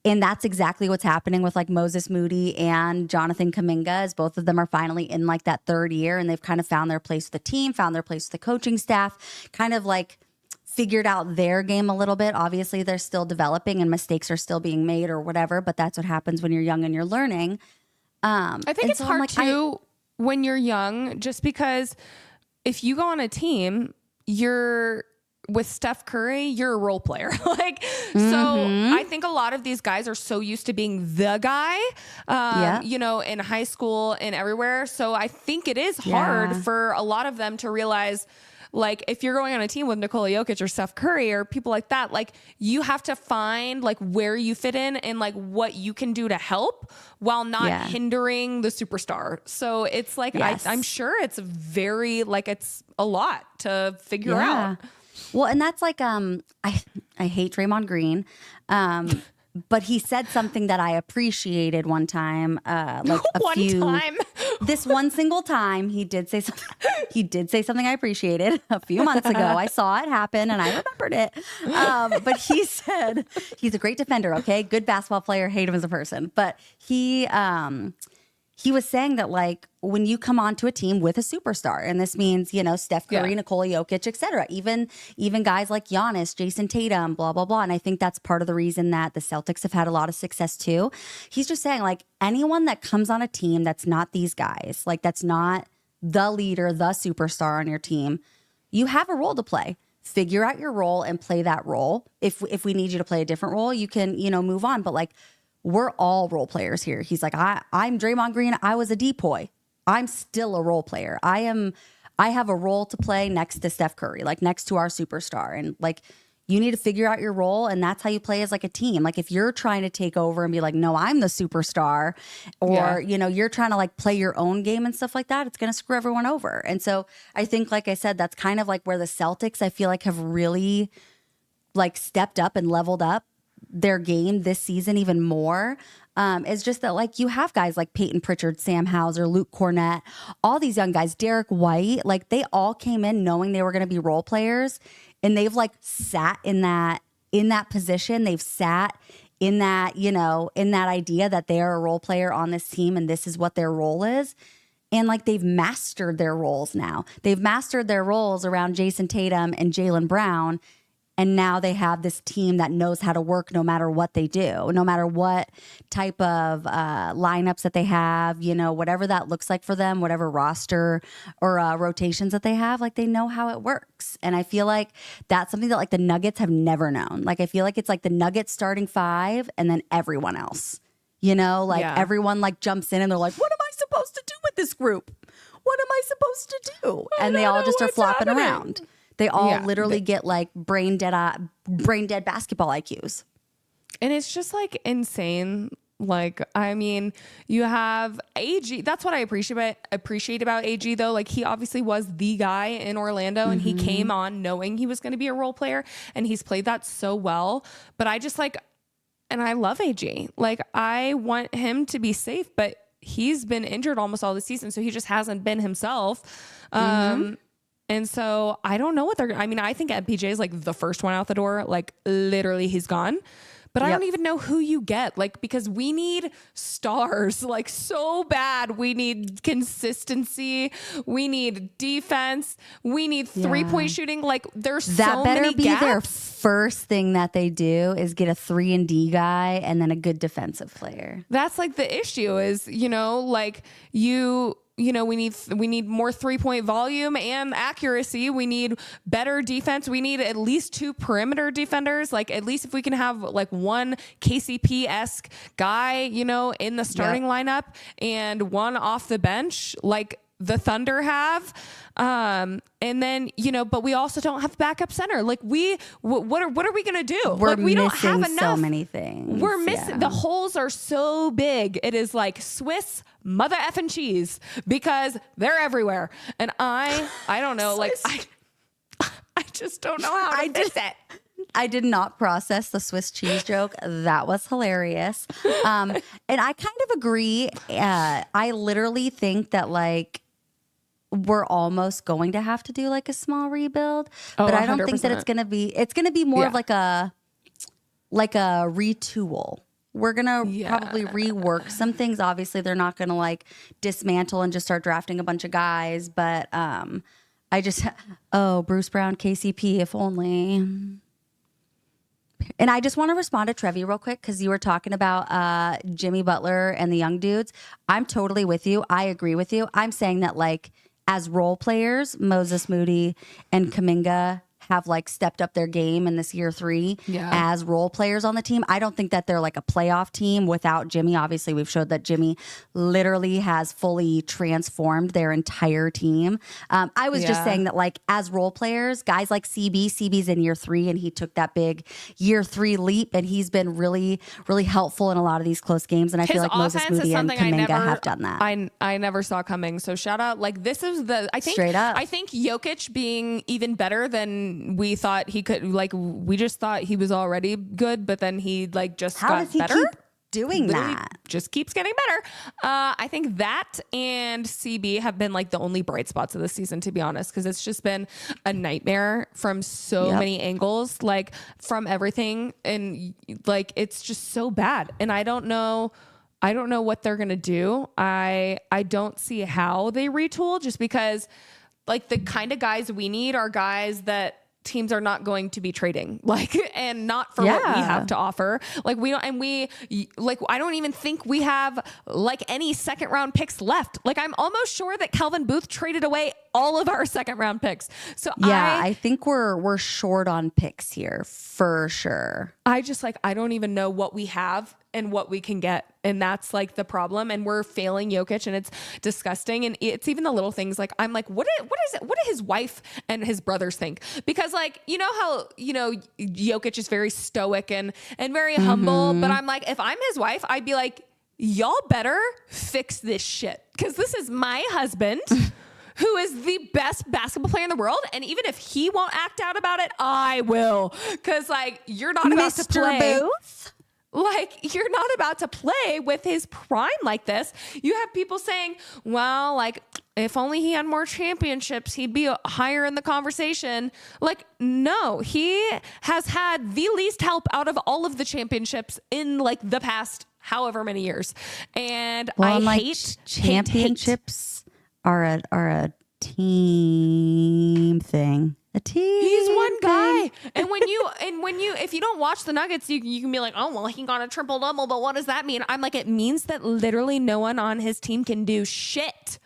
And that's exactly what's happening with like Moses Moody and Jonathan Kuminga, as both of them are finally in like that 3rd year and they've kind of found their place with the team, found their place with the coaching staff, kind of like figured out their game a little bit. Obviously, they're still developing and mistakes are still being made or whatever, but that's what happens when you're young and you're learning. I think it's hard too when you're young, just because if you go on a team, you're with Steph Curry, you're a role player. So I think a lot of these guys are so used to being the guy, you know, in high school and everywhere. So I think it is hard for a lot of them to realize, like, if you're going on a team with Nikola Jokic or Steph Curry or people like that, like, you have to find like where you fit in and like what you can do to help while not hindering the superstar. So it's like, I'm sure it's very, like, it's a lot to figure out. Well, and that's like, I hate Draymond Green. But he said something that I appreciated one time, this one single time, he did say something. He did say something I appreciated a few months ago. I saw it happen and I remembered it. But he said he's a great defender. Okay, good basketball player. Hate him as a person, but he was saying that like when you come onto a team with a superstar, and this means, you know, Steph Curry, Nikola Jokic, et cetera, even guys like Giannis, Jason Tatum, blah, blah, blah. And I think that's part of the reason that the Celtics have had a lot of success too. He's just saying like anyone that comes on a team that's not these guys, like that's not the leader, the superstar on your team, you have a role to play. Figure out your role and play that role. If we need you to play a different role, you can, you know, move on. But like, we're all role players here. He's like, I'm Draymond Green. I was a depoy. I'm still a role player. I have a role to play next to Steph Curry, like next to our superstar. And like, you need to figure out your role. And that's how you play as like a team. Like if you're trying to take over and be like, no, I'm the superstar, or, you know, you're trying to like play your own game and stuff like that, it's going to screw everyone over. And so I think, like I said, that's kind of like where the Celtics, I feel like, have really like stepped up and leveled up their game this season even more. It's just that like you have guys like Peyton Pritchard, Sam Hauser, Luke Cornett, all these young guys, Derek White, like they all came in knowing they were going to be role players, and they've like sat in that position. They've sat in that, you know, in that idea that they are a role player on this team and this is what their role is. And like they've mastered their roles now. They've mastered their roles around Jason Tatum and Jaylen Brown. And now they have this team that knows how to work no matter what they do, no matter what type of lineups that they have, you know, whatever that looks like for them, whatever roster or rotations that they have, like they know how it works. And I feel like that's something that like the Nuggets have never known. Like I feel like it's like the Nuggets starting five and then everyone else, you know, like everyone like jumps in and they're like, what am I supposed to do with this group? What am I supposed to do? And they all just are flopping around. They all literally get like brain dead basketball IQs. And it's just like insane. Like, I mean, you have AG. That's what I appreciate about AG though. Like he obviously was the guy in Orlando and he came on knowing he was going to be a role player, and he's played that so well. But I just like, and I love AG. Like I want him to be safe, but he's been injured almost all the season. So he just hasn't been himself. And so I don't know what I mean, I think MPJ is like the first one out the door. Like literally he's gone. But I don't even know who you get. Like, because we need stars like so bad. We need consistency. We need defense. We need 3-point shooting. Like there's so many gaps. That better be their first thing that they do is get a 3-and-D guy and then a good defensive player. That's like the issue is, you know, like you know, we need more 3-point volume and accuracy. We need better defense. We need at least 2 perimeter defenders. Like at least if we can have like one KCP-esque guy, you know, in the starting lineup and one off the bench, like the Thunder have. And then, you know, but we also don't have backup center. Like what are we going to do? We're like, we don't have missing enough. So many things. We're missing. The holes are so big. It is like Swiss mother effing cheese because they're everywhere. And I don't know. Like I just don't know how to fix it. I did not process the Swiss cheese joke. That was hilarious. And I kind of agree. I literally think that like we're almost going to have to do like a small rebuild, but I don't 100%. Think that it's going to be more of like a retool. We're going to probably rework some things. Obviously they're not going to like dismantle and just start drafting a bunch of guys, but Bruce Brown, KCP, if only. And I just want to respond to Trevi real quick because you were talking about Jimmy Butler and the young dudes. I'm totally with you. I agree with you. I'm saying that like as role players, Moses Moody and Kuminga have like stepped up their game in this year 3 as role players on the team. I don't think that they're like a playoff team without Jimmy. Obviously, we've showed that Jimmy literally has fully transformed their entire team. I was just saying that like as role players, guys like CB's in year 3 and he took that big year 3 leap and he's been really, really helpful in a lot of these close games. And I feel like Moses Moody and Kuminga have done that. I never saw coming. So shout out. Like this is I think straight up. I think Jokic being even better than and we thought he could, like, we just thought he was already good, but then he like just How got does he better. keep doing Literally that? just keeps getting better. I think that and CB have been like the only bright spots of the season, to be honest, because it's just been a nightmare from so many angles, like from everything, and like it's just so bad. And I don't know what they're gonna do. I don't see how they retool, just because like the kind of guys we need are guys that teams are not going to be trading, like, and not for what we have to offer. Like we don't, and we like, I don't even think we have like any second round picks left. Like I'm almost sure that Calvin Booth traded away all of our second round picks. So I think we're short on picks here for sure. I just like, I don't even know what we have and what we can get. And that's like the problem. And we're failing Jokic, and it's disgusting. And it's even the little things. Like, I'm like, what do his wife and his brothers think? Because like, you know how, Jokic is very stoic and very humble, but I'm like, if I'm his wife, I'd be like, y'all better fix this shit. Cause this is my husband who is the best basketball player in the world. And even if he won't act out about it, I will. Cause like, you're not about to play. Booth? Like, you're not about to play with his prime like this. You have people saying, well, like, if only he had more championships, he'd be higher in the conversation. Like, no, he has had the least help out of all of the championships in like the past however many years. And I hate championships are a team thing. A team. He's one guy. And if you don't watch the Nuggets, you can be like, oh, well, he got a triple double, but what does that mean? I'm like, it means that literally no one on his team can do shit.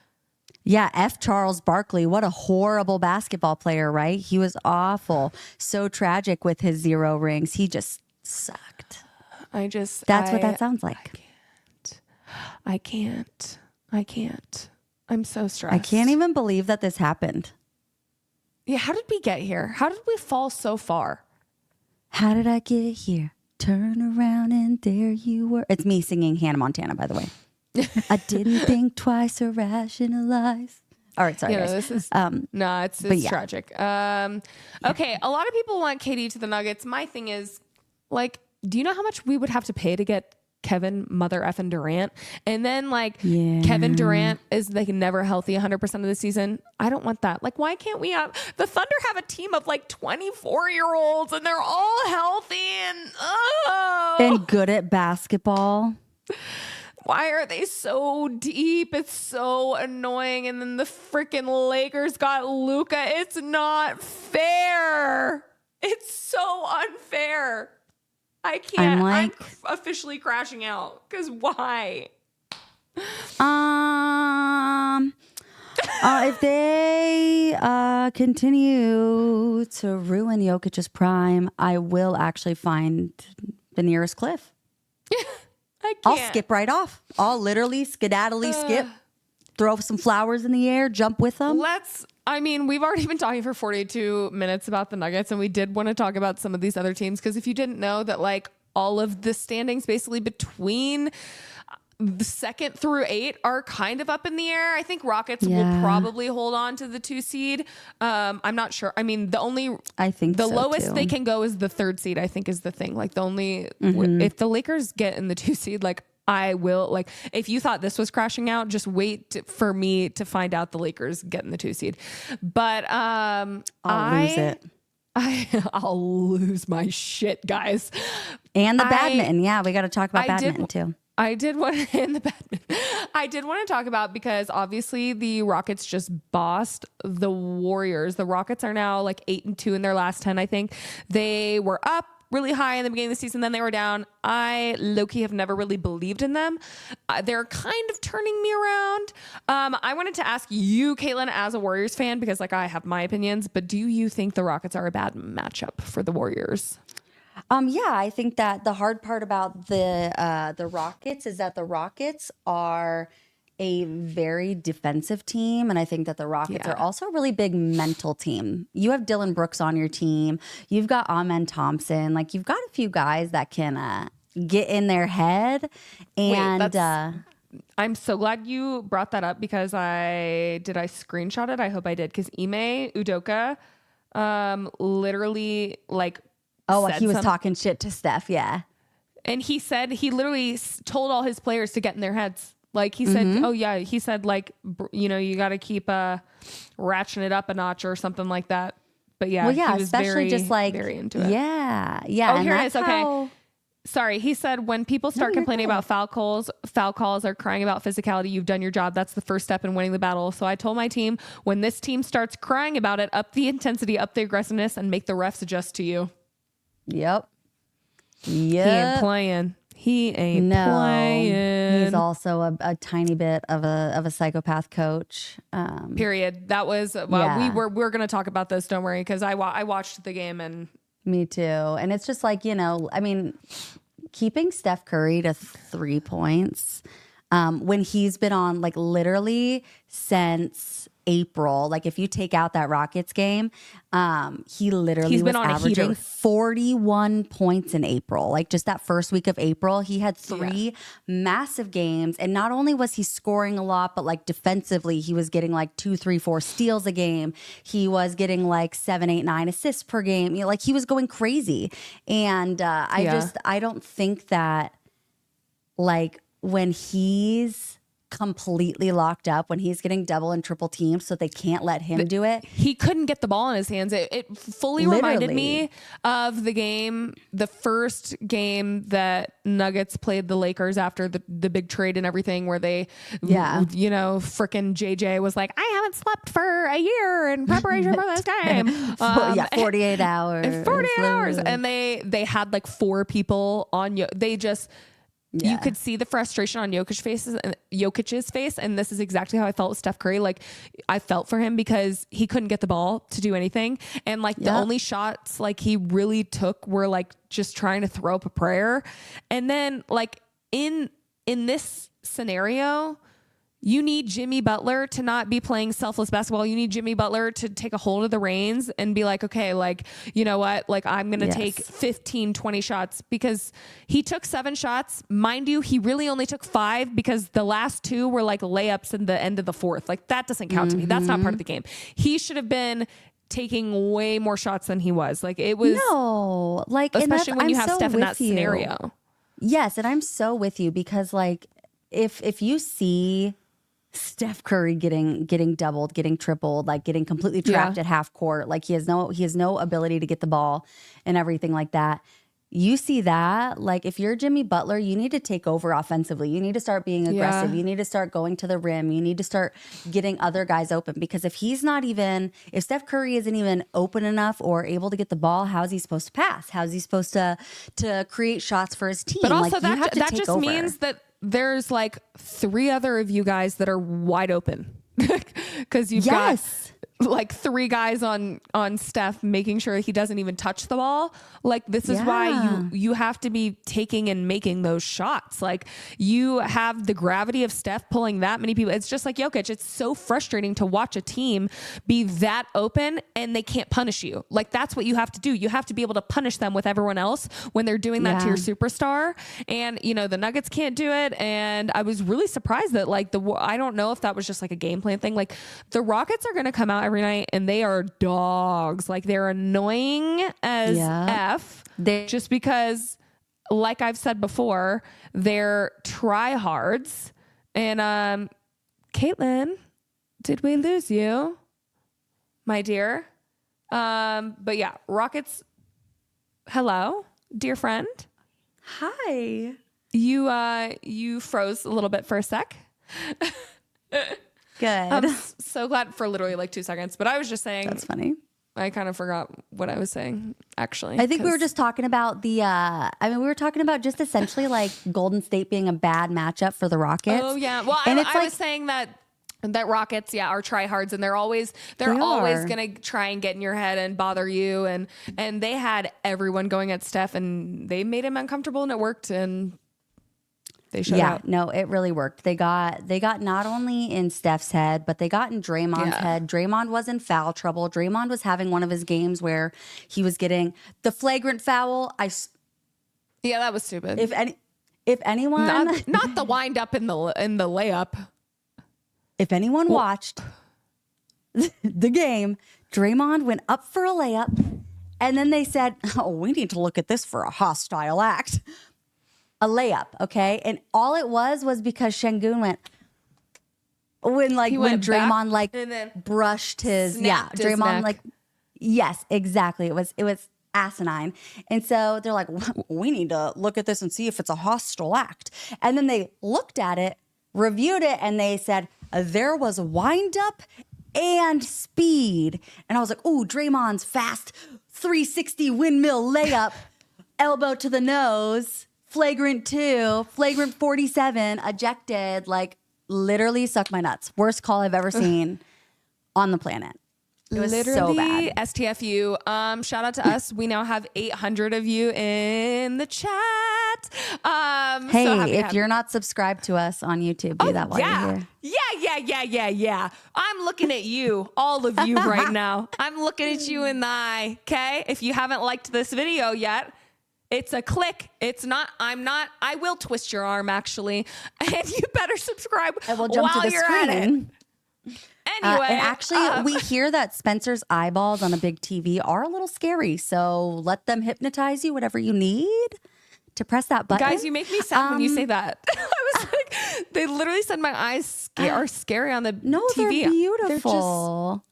Yeah, F. Charles Barkley, what a horrible basketball player, right? He was awful. So tragic with his 0 rings. He just sucked. That's what that sounds like. I can't. I'm so stressed. I can't even believe that this happened. Yeah, how did we get here? How did we fall so far? How did I get here? Turn around and there you were. It's me singing Hannah Montana, by the way. I didn't think twice or rationalize. All right, sorry. Yeah, guys. this is it's tragic. Okay, a lot of people want KD to the Nuggets. My thing is, like, do you know how much we would have to pay to get Kevin mother effing Durant? And then like Kevin Durant is like never healthy 100% of the season. I don't want that. Like, why can't we have the Thunder have a team of like 24-year-olds and they're all healthy and good at basketball? Why are they so deep? It's so annoying. And then the freaking Lakers got Luka. It's not fair. It's so unfair. I can't. I'm officially crashing out. Because why? If they continue to ruin Jokic's prime, I will actually find the nearest cliff. I can't. I'll skip right off. I'll literally skedaddly skip, throw some flowers in the air, jump with them. We've already been talking for 42 minutes about the Nuggets, and we did want to talk about some of these other teams, because if you didn't know that, like, all of the standings basically between the 2nd through 8 are kind of up in the air. I think Rockets will probably hold on to the 2 seed. I'm not sure. I mean, the lowest they can go is the 3rd seed, I think, is the thing. Like, the only if the Lakers get in the 2 seed, like, I will, like, if you thought this was crashing out, just wait for me to find out the Lakers get in the 2 seed. But I'll lose it. I'll lose my shit, guys. And the badminton. Yeah, we got to talk about badminton too. I did want to talk about, because obviously the Rockets just bossed the Warriors. The Rockets are now like 8-2 in their last 10, I think. They were up really high in the beginning of the season, then they were down. I low-key have never really believed in them. They're kind of turning me around. I wanted to ask you, Caitlin, as a Warriors fan, because like I have my opinions, but do you think the Rockets are a bad matchup for the Warriors? Yeah, I think that the hard part about the Rockets is that the Rockets are a very defensive team, and I think that the Rockets are also a really big mental team. You have Dylan Brooks on your team. You've got Amen Thompson. Like, you've got a few guys that can get in their head. And I'm so glad you brought that up, because I screenshot it? I hope I did, because Ime Udoka literally like, he was talking shit to Steph. Yeah. And he said, he literally told all his players to get in their heads. Like he said, he said like, you got to keep ratcheting it up a notch or something like that. But yeah, he was especially very, just like, very into it. Yeah. Oh, here it is. Okay. Sorry. He said, when people start complaining about foul calls or crying about physicality, you've done your job. That's the first step in winning the battle. So I told my team, when this team starts crying about it, up the intensity, up the aggressiveness, and make the refs adjust to you. Yep. He ain't playing. He's also a tiny bit of a psychopath coach. Period. That was we're going to talk about this. Don't worry, because I watched the game and me too. And it's just like, I mean, keeping Steph Curry to 3 points when he's been on like literally since April. Like if you take out that Rockets game, he literally was averaging 41 points in April. Like just that first week of April, he had 3 massive games. And not only was he scoring a lot, but like defensively, he was getting like 2, 3, 4 steals a game. He was getting like 7, 8, 9 assists per game. Like he was going crazy. And I don't think that like when he's completely locked up, when he's getting double and triple teamed so they can't let him do it. He couldn't get the ball in his hands. It fully reminded me of the first game that Nuggets played the Lakers after the big trade and everything, where they, frickin' JJ was like, I haven't slept for a year in preparation for this game. 48 hours. 48 hours. And they had like 4 people on you. They just... Yeah. You could see the frustration on Jokic's face, and this is exactly how I felt with Steph Curry. Like, I felt for him because he couldn't get the ball to do anything, and like the only shots like he really took were like just trying to throw up a prayer. And then like in this scenario, you need Jimmy Butler to not be playing selfless basketball. You need Jimmy Butler to take a hold of the reins and be like, okay, like, you know what? Like, I'm going to take 15, 20 shots, because he took 7 shots. Mind you, he really only took 5 because the last 2 were like layups in the end of the 4th. Like, that doesn't count to me. That's not part of the game. He should have been taking way more shots than he was. Like, it was... No. Like, especially when you have Steph in that scenario. Yes, and I'm so with you, because like, if you see Steph Curry getting doubled, getting tripled, like getting completely trapped at half court, like he has no ability to get the ball and everything like that. You see that, like if you're Jimmy Butler, you need to take over offensively. You need to start being aggressive. You need to start going to the rim. You need to start getting other guys open, because if Steph Curry isn't even open enough or able to get the ball, how's he supposed to pass? How's he supposed to create shots for his team? But also like, that just means that there's like 3 other of you guys that are wide open, because you've got like 3 guys on Steph making sure he doesn't even touch the ball. Like, this is why you have to be taking and making those shots. Like, you have the gravity of Steph pulling that many people. It's just like Jokic. It's so frustrating to watch a team be that open and they can't punish you. Like, that's what you have to do. You have to be able to punish them with everyone else when they're doing that to your superstar. And, the Nuggets can't do it. And I was really surprised that like I don't know if that was just like a game plan thing. Like, the Rockets are going to come out every night and they are dogs. Like, they're annoying as F, just because, like I've said before, they're tryhards. And Caitlin, did we lose you, my dear? But yeah, Rockets. Hello, dear friend. Hi. You froze a little bit for a sec. Good. I'm so glad for literally like 2 seconds, but I was just saying. That's funny. I kind of forgot what I was saying, actually. I think we were just talking about we were talking about just essentially like Golden State being a bad matchup for the Rockets. Oh yeah. Well, I was saying that Rockets, are tryhards, and they're always going to try and get in your head and bother you. And they had everyone going at Steph, and they made him uncomfortable, and it worked. And they showed out. No, it really worked. They got not only in Steph's head, but they got in Draymond's head. Draymond was in foul trouble. Draymond was having one of his games where he was getting the flagrant foul. Yeah, that was stupid. If anyone, not the wind up in the layup. If anyone watched the game, Draymond went up for a layup, and then they said, "Oh, we need to look at this for a hostile act." A layup, okay? And all it was because Şengün went when Draymond back and then brushed his snapped his Draymond neck. yes, exactly. It was asinine. And so they're like, we need to look at this and see if it's a hostile act. And then they looked at it, reviewed it, and they said there was wind up and speed. And I was like, ooh, Draymond's fast 360 windmill layup, elbow to the nose, flagrant 2, flagrant 47, ejected, like literally suck my nuts. Worst call I've ever seen on the planet. It was so bad. STFU. Shout out to us. We now have 800 of you in the chat. Hey, if you're not subscribed to us on YouTube, do that while you're here. Yeah. I'm looking at you, all of you right now. I'm looking at you in the eye. Okay. If you haven't liked this video yet, it's a click. I will twist your arm actually. And you better subscribe. And we'll jump to the screen. Anyway, and actually, we hear that Spencer's eyeballs on a big TV are a little scary. So let them hypnotize you, whatever you need to press that button. Guys, you make me sad when you say that. I was like, they literally said my eyes are scary on the TV. They're beautiful.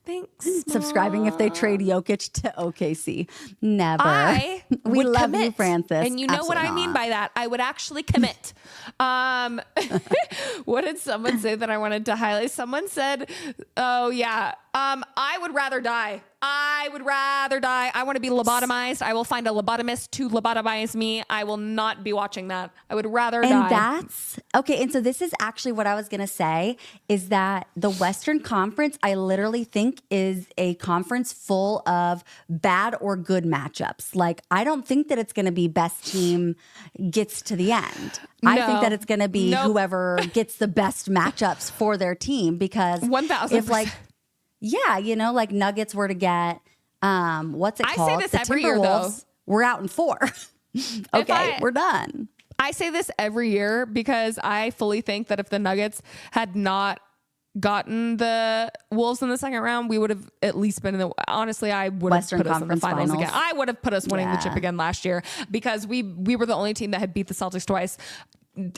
Thanks. Subscribing if they trade Jokic to OKC. Never. We would love commit. you, Francis. And you know what I mean by that. I would actually commit. What did someone say that I wanted to highlight? Someone said, oh yeah, I would rather die. I want to be lobotomized. I will find a lobotomist to lobotomize me. I will not be watching that. I would rather die. And that's okay. And so this is actually what I was going to say is that the Western Conference, I literally think is a conference full of bad or good matchups. Like, I don't think that it's going to be best team gets to the end. No. I think that it's going to be whoever gets the best matchups for their team because 1000%. if like Nuggets were to get what's it called? I say this every year though. We're out in 4. Okay, we're done. I say this every year because I fully think that if the Nuggets had not gotten the Wolves in the second round, we would have at least been in the, honestly, I would have put us in the finals again. I would have put us winning the chip again last year because we were the only team that had beat the Celtics twice.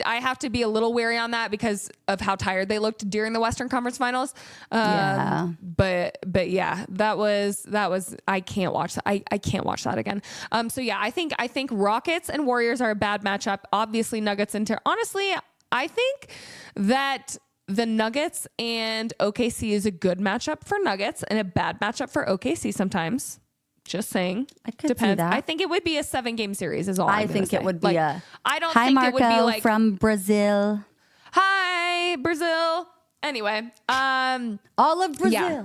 I have to be a little wary on that because of how tired they looked during the Western Conference Finals. But yeah, that was I can't watch that. I can't watch that again. So yeah, I think Rockets and Warriors are a bad matchup. Obviously Nuggets honestly, I think that the Nuggets and OKC is a good matchup for Nuggets and a bad matchup for OKC sometimes. Just saying. I could see that. I think it would be a 7-game series is all I'm think say. It would be I don't Hi, think Marco it would be like from Brazil. Hi, Brazil. Anyway, all of Brazil. Yeah.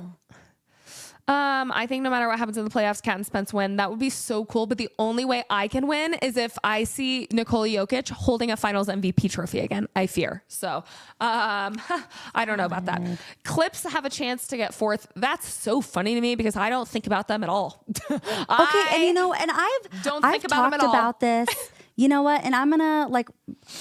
I think no matter what happens in the playoffs, Cat and Spence win. That would be so cool. But the only way I can win is if I see Nikola Jokic holding a Finals MVP trophy again. I fear. So I don't know about that. Clips have a chance to get 4th. That's so funny to me because I don't think about them at all. And I've talked about this. You know what? And I'm going to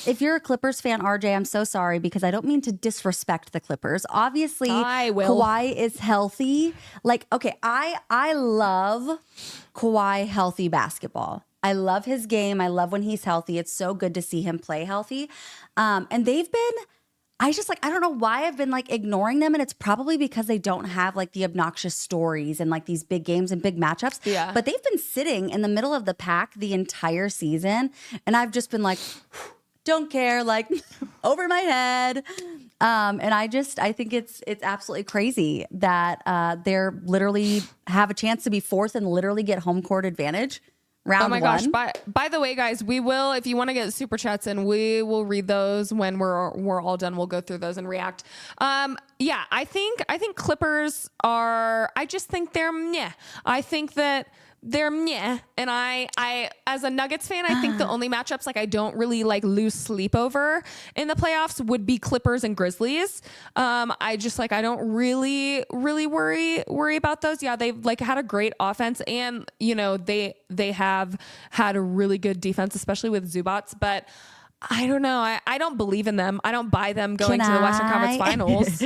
if you're a Clippers fan, RJ, I'm so sorry because I don't mean to disrespect the Clippers. Obviously, Kawhi is healthy. I love Kawhi healthy basketball. I love his game. I love when he's healthy. It's so good to see him play healthy. And they've been, I don't know why I've been ignoring them. And it's probably because they don't have the obnoxious stories and these big games and big matchups. Yeah. But they've been sitting in the middle of the pack the entire season. And I've just been don't care, over my head. And I think it's absolutely crazy that they're literally have a chance to be 4th and literally get home court advantage. Round one. Gosh. By the way, guys, we will, if you want to get super chats in, we will read those when we're all done. We'll go through those and react. Yeah, I think Clippers are, I just think they're meh. I think that they're meh. And I as a Nuggets fan, I think the only matchups I don't really lose sleep over in the playoffs would be Clippers and Grizzlies. I just I don't really worry about those. Yeah, they've had a great offense and they have had a really good defense, especially with Zubats, but I don't know. I don't believe in them. I don't buy them going to the Western Conference Finals.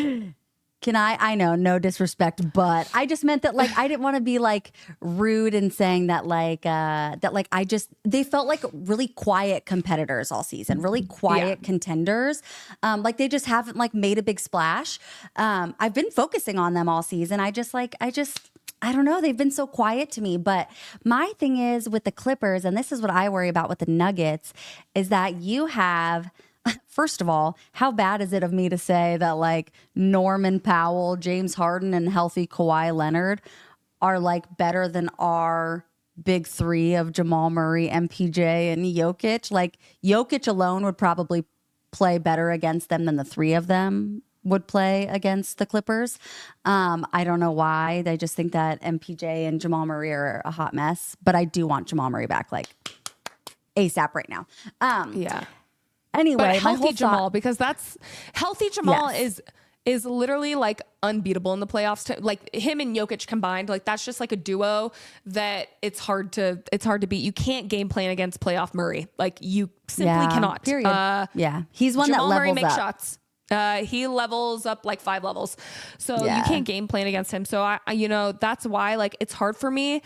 I know, no disrespect, but I just meant that like I didn't want to be like rude in saying that they felt like really quiet competitors all season, really quiet contenders. Like they just haven't like made a big splash. I've been focusing on them all season. I don't know. They've been so quiet to me. But my thing is with the Clippers, and this is what I worry about with the Nuggets, is that you have, first of all, how bad is it of me to say that like Norman Powell, James Harden, and healthy Kawhi Leonard are like better than our big three of Jamal Murray, MPJ, and Jokic? Like Jokic alone would probably play better against them than the three of them would play against the Clippers. I don't know why. I just think that MPJ and Jamal Murray are a hot mess, but I do want Jamal Murray back like ASAP right now. Anyway, but my healthy whole Jamal, because that's healthy Jamal Yes. is literally like unbeatable in the playoffs. Like him and Jokic combined, like that's just like a duo that it's hard to beat. You can't game plan against playoff Murray. Like you simply cannot. Period. He's one Jamal that Murray levels makes up. shots. He levels up like 5 levels. So you can't game plan against him. So I that's why like it's hard for me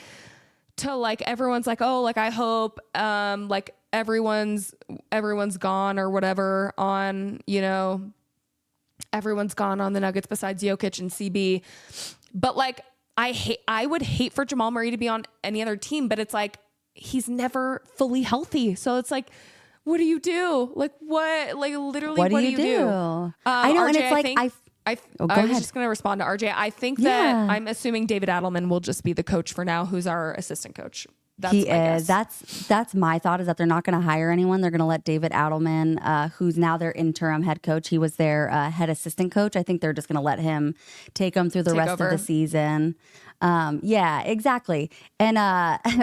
to like, everyone's like, oh, like I hope like everyone's gone or whatever on, everyone's gone on the Nuggets besides Jokic and CB. But like I would hate for Jamal Murray to be on any other team, but it's like he's never fully healthy. So it's like, what do you do? Like what? Like literally, what do you do? I know, RJ, and it's like I was just going to respond to RJ. I think that I'm assuming David Adelman will just be the coach for now, who's our assistant coach. He is. That's my thought, is that they're not going to hire anyone. They're going to let David Adelman, who's now their interim head coach. He was their head assistant coach. I think they're just going to let him take them through the rest of the season. Yeah, exactly. And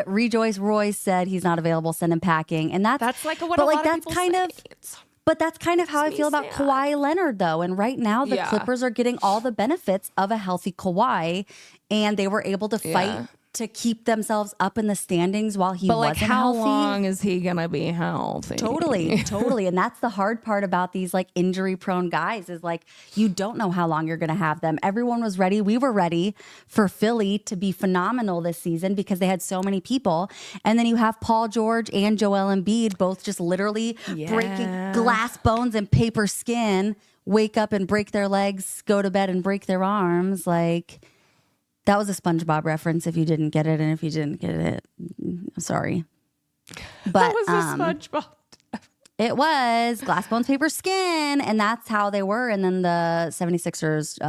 Rejoice Royce said he's not available. Send him packing. And that's like what a lot of people say. But that's kind of how I feel about Kawhi Leonard, though. And right now, the Clippers are getting all the benefits of a healthy Kawhi, and they were able to fight to keep themselves up in the standings while he wasn't healthy. But like, how long is he gonna be healthy? Totally. And that's the hard part about these like injury-prone guys, is like you don't know how long you're gonna have them. Everyone was ready. We were ready for Philly to be phenomenal this season because they had so many people. And then you have Paul George and Joel Embiid both just literally breaking glass bones and paper skin, wake up and break their legs, go to bed and break their arms. Like, that was a SpongeBob reference if you didn't get it. And if you didn't get it, sorry. But that was a SpongeBob. It was glass bones, paper skin. And that's how they were. And then the 76ers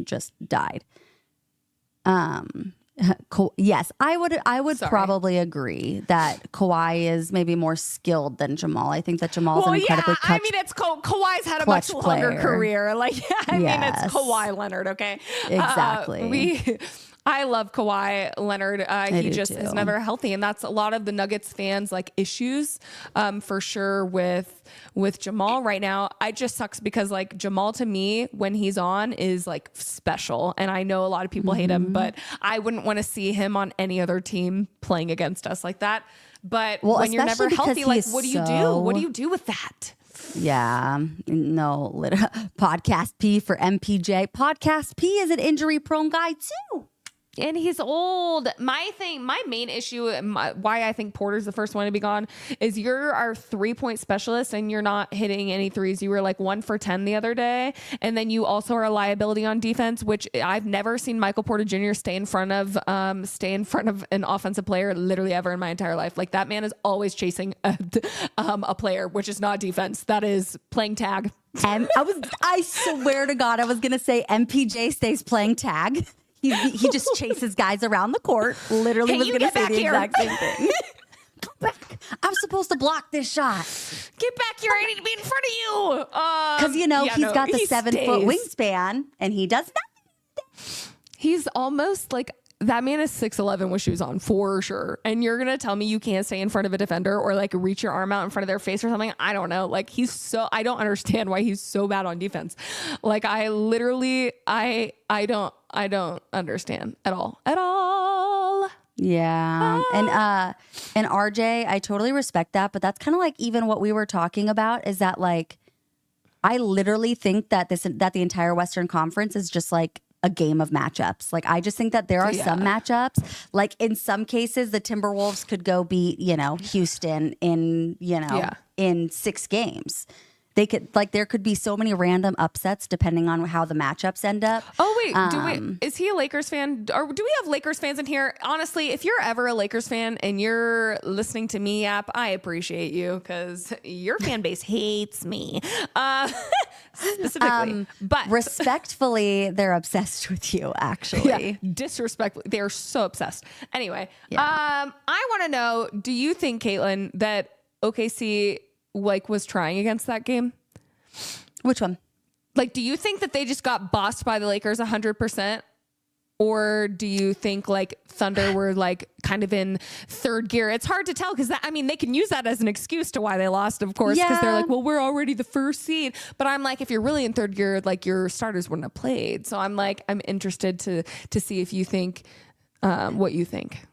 just died. Yes, I would probably agree that Kawhi is maybe more skilled than Jamal. I think that Jamal's an incredibly I mean, it's Kawhi's had a much longer career. Like, I mean, it's Kawhi Leonard, okay? Exactly. I love Kawhi Leonard. He just is never healthy. And that's a lot of the Nuggets fans like issues for sure with Jamal right now. It just sucks because like Jamal to me, when he's on, is like special. And I know a lot of people hate him, but I wouldn't want to see him on any other team playing against us like that. But when you're never healthy, like what do you do? What do you do with that? Yeah, no, podcast P for MPJ. Podcast P is an injury prone guy too. And he's old. My main issue, why I think Porter's the first one to be gone, is you're our 3-point specialist and you're not hitting any threes. You were like 1 for 10 the other day. And then you also are a liability on defense, which I've never seen Michael Porter Jr. stay in front of an offensive player literally ever in my entire life. Like that man is always chasing a player, which is not defense. That is playing tag. I swear to God, I was going to say MPJ stays playing tag. He just chases guys around the court. Literally was going to say the exact same thing. Come back. I'm supposed to block this shot. Get back here. I need to be in front of you. Because, he's got the 7-foot wingspan and he does nothing. He's almost like, that man is 6'11" with shoes on for sure. And you're going to tell me you can't stay in front of a defender or like reach your arm out in front of their face or something? I don't know. Like I don't understand why he's so bad on defense. Like I don't understand at all. Yeah. And RJ, I totally respect that. But that's kind of like even what we were talking about is that like I literally think that the entire Western Conference is just like a game of matchups. Like, I just think that there are some matchups. Like, in some cases, the Timberwolves could go beat, Houston in 6 games. They could, like, there could be so many random upsets depending on how the matchups end up. Oh, wait, is he a Lakers fan? Or do we have Lakers fans in here? Honestly, if you're ever a Lakers fan and you're listening to me, I appreciate you because your fan base hates me. Specifically. But respectfully, they're obsessed with you, actually. Yeah, disrespectfully. They are so obsessed. Anyway, I want to know, do you think, Caitlin, that OKC was trying against that game? Which one? Like, do you think that they just got bossed by the Lakers 100%? Or do you think Thunder were kind of in third gear? It's hard to tell because they can use that as an excuse to why they lost, of course, because they're well, we're already the first seed. But I'm if you're really in third gear, your starters wouldn't have played. So I'm interested to see if you think what you think.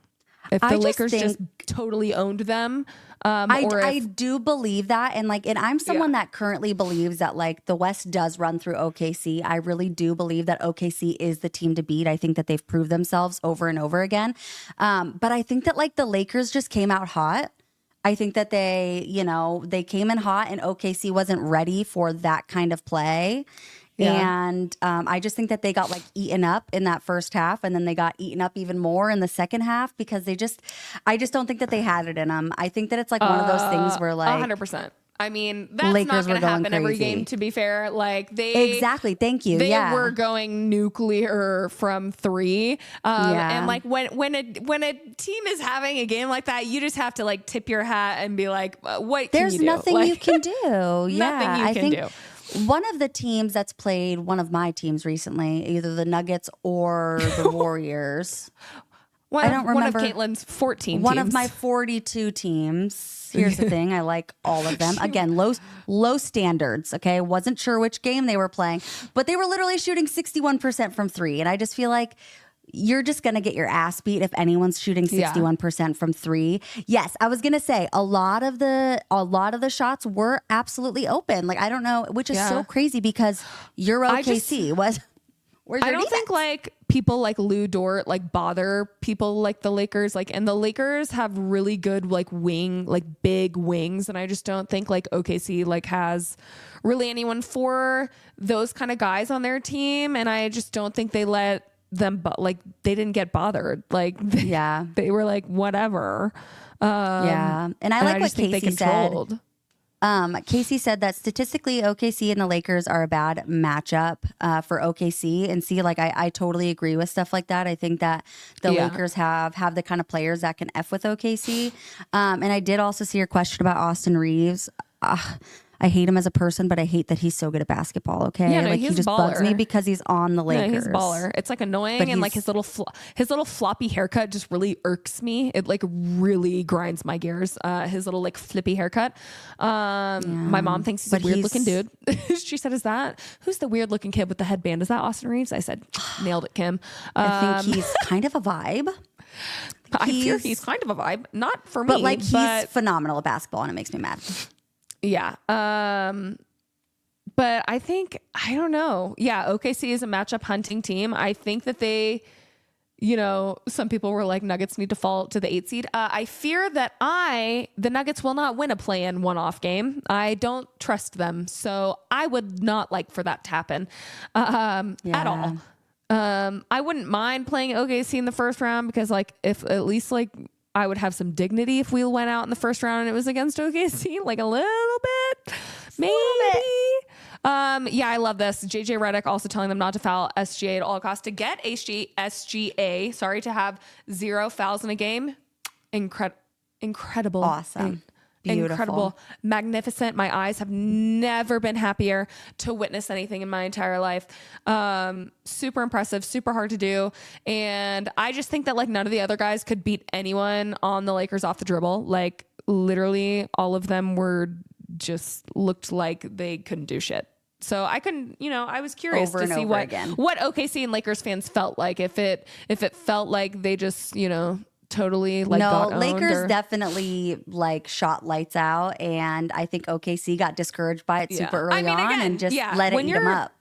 If the Lakers just totally owned them. I do believe that. And I'm someone that currently believes that the West does run through OKC. I really do believe that OKC is the team to beat. I think that they've proved themselves over and over again. But I think that the Lakers just came out hot. I think that they came in hot and OKC wasn't ready for that kind of play. Yeah. And I just think that they got eaten up in that first half, and then they got eaten up even more in the second half because I just don't think that they had it in them. I think that it's one of those things where 100%. That's Lakers not going to happen crazy. Every game, to be fair. Exactly. Thank you. They were going nuclear from 3. And when a team is having a game like that, you just have to tip your hat and be what can you do? There's nothing you can do. Nothing you can do. One of the teams that's played one of my teams recently, either the Nuggets or the Warriors. I don't remember. One of Caitlin's 14 teams. One of my 42 teams. Here's the thing. I like all of them. Again, low standards. Okay. Wasn't sure which game they were playing, but they were literally shooting 61% from 3. And I just feel you're just going to get your ass beat if anyone's shooting 61% from 3. Yes, I was going to say a lot of the shots were absolutely open. I don't know, which is so crazy because your OKC was. I don't think people like Lou Dort bother people like the Lakers. And the Lakers have really good big wings, and I just don't think OKC has really anyone for those kind of guys on their team, and I just don't think they let them they didn't get bothered. They were whatever. And I like what Casey said. Casey said that statistically OKC and the Lakers are a bad matchup for OKC, and see I totally agree with stuff like that. I think that the Lakers have the kind of players that can F with OKC. And I did also see your question about Austin Reeves. I hate him as a person, but I hate that he's so good at basketball. Okay, yeah, no, he just bugs me because he's on the Lakers. Yeah, he's a baller. It's annoying, and his little floppy haircut just really irks me. It really grinds my gears. His little flippy haircut. My mom thinks he's a weird looking dude. She said, who's the weird looking kid with the headband? Is that Austin Reeves? I said, nailed it, Kim. I think he's kind of a vibe. I fear he's kind of a vibe. Not for me, but he's phenomenal at basketball, and it makes me mad. Yeah. But I think, I don't know. Yeah. OKC is a matchup hunting team. I think that they, some people were Nuggets need to fall to the 8 seed. I fear that the Nuggets will not win a play-in one-off game. I don't trust them. So I would not like for that to happen, at all. I wouldn't mind playing OKC in the first round because if at least I would have some dignity if we went out in the first round and it was against OKC, a little bit, maybe. Yeah, I love this. JJ Redick also telling them not to foul SGA at all costs to get SGA. Sorry, to have 0 fouls in a game. Incredible. Awesome. Beautiful. Incredible. Magnificent. My eyes have never been happier to witness anything in my entire life. Super impressive, super hard to do. And I just think that none of the other guys could beat anyone on the Lakers off the dribble. Literally all of them looked like they couldn't do shit. So I couldn't, I was curious to see what OKC and Lakers fans felt like. If it felt like they just, totally like No, got owned Lakers definitely like shot lights out, and I think OKC got discouraged by it super early on again, and just let it eat them up.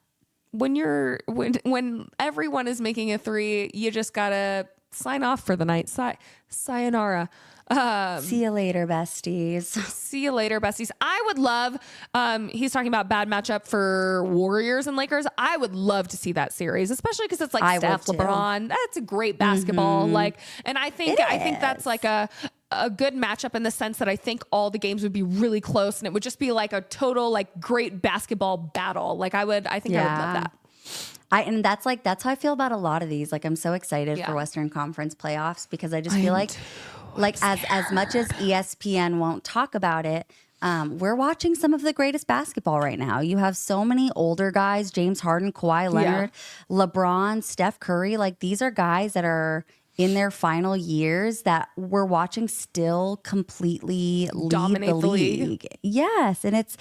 When everyone is making a three, you just gotta sign off for the night. Sayonara. See you later, besties. See you later, besties. I would love, he's talking about bad matchup for Warriors and Lakers. I would love to see that series, especially because it's like Steph, LeBron. That's a great basketball. Like, and I think that's like a good matchup in the sense that I think all the games would be really close and it would just be like a total like great basketball battle. Like I think I would love that. And that's how I feel about a lot of these. Like I'm so excited for Western Conference playoffs because I just feel like as much as ESPN won't talk about it, we're watching some of the greatest basketball right now. You have so many older guys, James Harden, Kawhi Leonard, LeBron, Steph Curry. Like these are guys that are in their final years that we're watching still completely dominate lead the league. Yes, and it's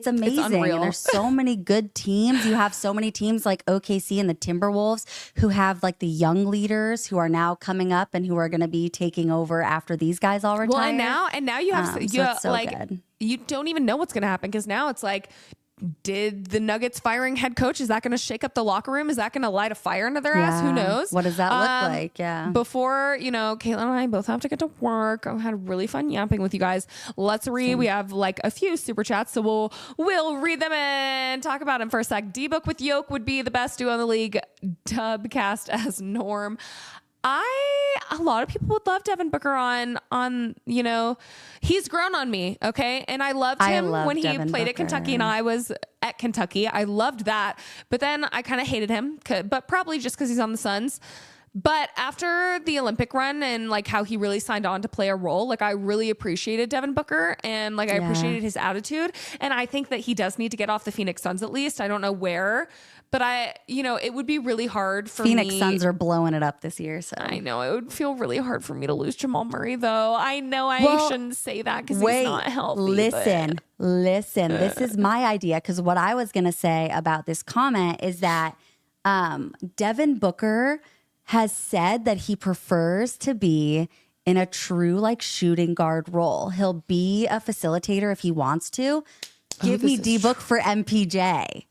amazing. And there's so many good teams. You have so many teams like OKC and the Timberwolves who have like the young leaders who are now coming up and who are going to be taking over after these guys all retire. Well, and now you have good. You don't even know what's going to happen because now it's like, did the Nuggets firing head coach, is that going to shake up the locker room? Is that going to light a fire into their ass? Who knows? What does that look like? Yeah. Before, Caitlin and I both have to get to work. I had really fun yapping with you guys. Let's read. We have like a few super chats, so we'll read them and talk about them for a sec. D-Book with Yoke would be the best duo in the league. Dubcast as Norm. A lot of people would love Devin Booker on, he's grown on me. Okay. And I loved him when he played at Kentucky and I was at Kentucky. I loved that. But then I kind of hated him, but probably just because he's on the Suns. But after the Olympic run and like how he really signed on to play a role, like I really appreciated Devin Booker and like I appreciated his attitude. And I think that he does need to get off the Phoenix Suns at least. I don't know where, but it would be really hard for Phoenix Suns are blowing it up this year. So I know it would feel really hard for me to lose Jamal Murray though. I know I shouldn't say that because he's not healthy. Listen, this is my idea. Because what I was going to say about this comment is that Devin Booker has said that he prefers to be in a true like shooting guard role. He'll be a facilitator if he wants to. Give me D-Book for MPJ.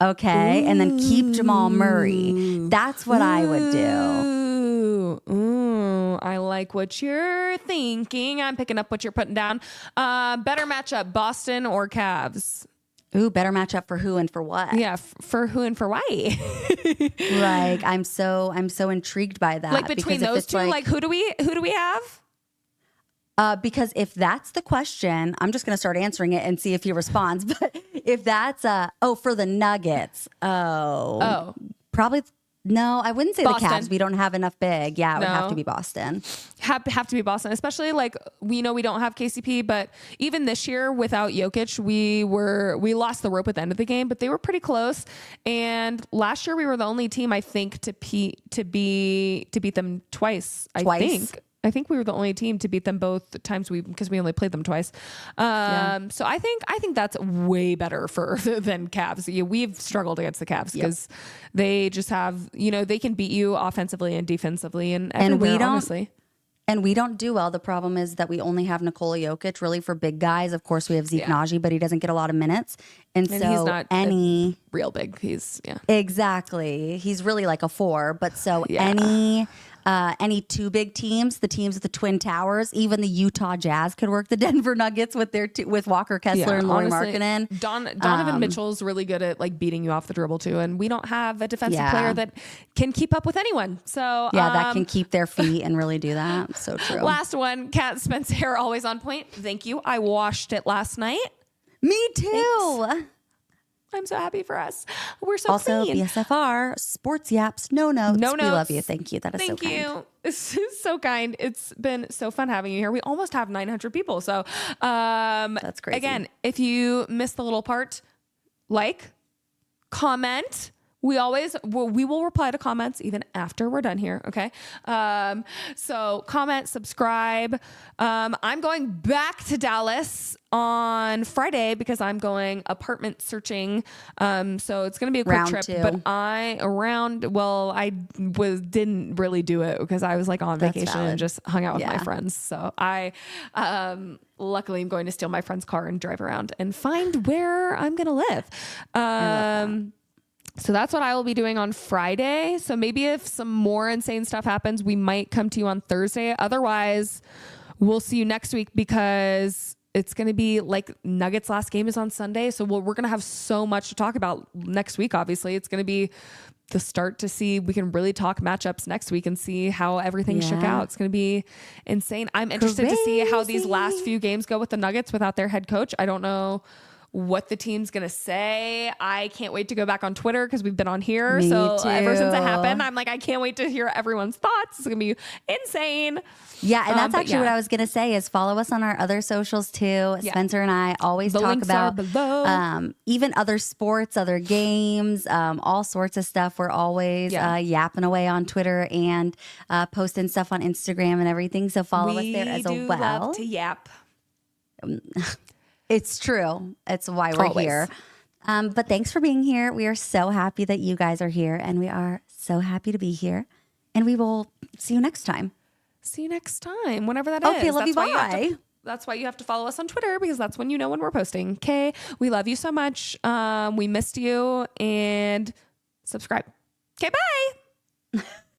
Okay. Ooh. And then keep Jamal Murray. That's what I would do. Ooh, I like what you're thinking. I'm picking up what you're putting down. Better matchup, Boston or Cavs? Ooh, better matchup for who and for what? Yeah, for who and for why? Like I'm so intrigued by that. Like between those two, like who do we have? Because if that's the question, I'm just going to start answering it and see if he responds. But if that's for the Nuggets, probably no. I wouldn't say Boston. The Cavs. We don't have enough big. Yeah, it would have to be Boston. Have to be Boston, especially like we know we don't have KCP, but even this year without Jokic, we lost the rope at the end of the game, but they were pretty close. And last year we were the only team I think to beat them twice. I think we were the only team to beat them both times because we only played them twice. So I think that's way better than Cavs. Yeah, we've struggled against the Cavs because they just have, they can beat you offensively and defensively and we don't, honestly. And we don't do well. The problem is that we only have Nikola Jokic really for big guys. Of course, we have Zeke Naji, but he doesn't get a lot of minutes. And so he's not real big. Exactly. He's really like a 4. But so any two big teams, the teams with the Twin Towers, even the Utah Jazz could work the Denver Nuggets with with Walker Kessler and Lauri Markkanen. Donovan Mitchell's really good at like beating you off the dribble too, and we don't have a defensive player that can keep up with anyone. So that can keep their feet and really do that. So true. Last one, Kat Spence hair always on point. Thank you. I washed it last night. Me too. Thanks. I'm so happy for us. We're so clean. Also, BSFR, sports yaps, no notes. We love you. Thank you. That is so kind. Thank you. This is so kind. It's been so fun having you here. We almost have 900 people. So that's crazy. Again, if you missed the little part, like, comment, we will reply to comments even after we're done here. Okay. So comment, subscribe. I'm going back to Dallas on Friday because I'm going apartment searching. So it's going to be a quick Round trip, 2. but I didn't really do it because I was like on That's vacation valid. and just hung out with my Yeah. friends. So I, luckily I'm going to steal my friend's car and drive around and find where I'm going to live. So that's what I will be doing on Friday. So maybe if some more insane stuff happens, we might come to you on Thursday. Otherwise, we'll see you next week because it's going to be like Nuggets last game is on Sunday. So we're going to have so much to talk about next week. Obviously, it's going to be the start to see, we can really talk matchups next week and see how everything shook out. It's going to be insane. I'm interested to see how these last few games go with the Nuggets without their head coach. I don't know what the team's going to say. I can't wait to go back on Twitter because we've been on here. Me so too. ever since it happened, I'm like, I can't wait to hear everyone's thoughts. It's going to be insane. Yeah, and that's actually yeah. what I was going to say is follow us on our other socials too. Yeah. Spencer and I always The talk links are about below. even other sports, other games, all sorts of stuff. We're always yapping away on Twitter and posting stuff on Instagram and everything. So follow us there as do well. love to yap. It's true. It's why we're Always. here. But thanks for being here. We are so happy that you guys are here, and we are so happy to be here. And we will see you next time. See you next time, whenever that is. Okay, love you. That's why Bye. That's why you have to follow us on Twitter because that's when you know when we're posting. Okay, we love you so much. We missed you and subscribe. Okay, bye.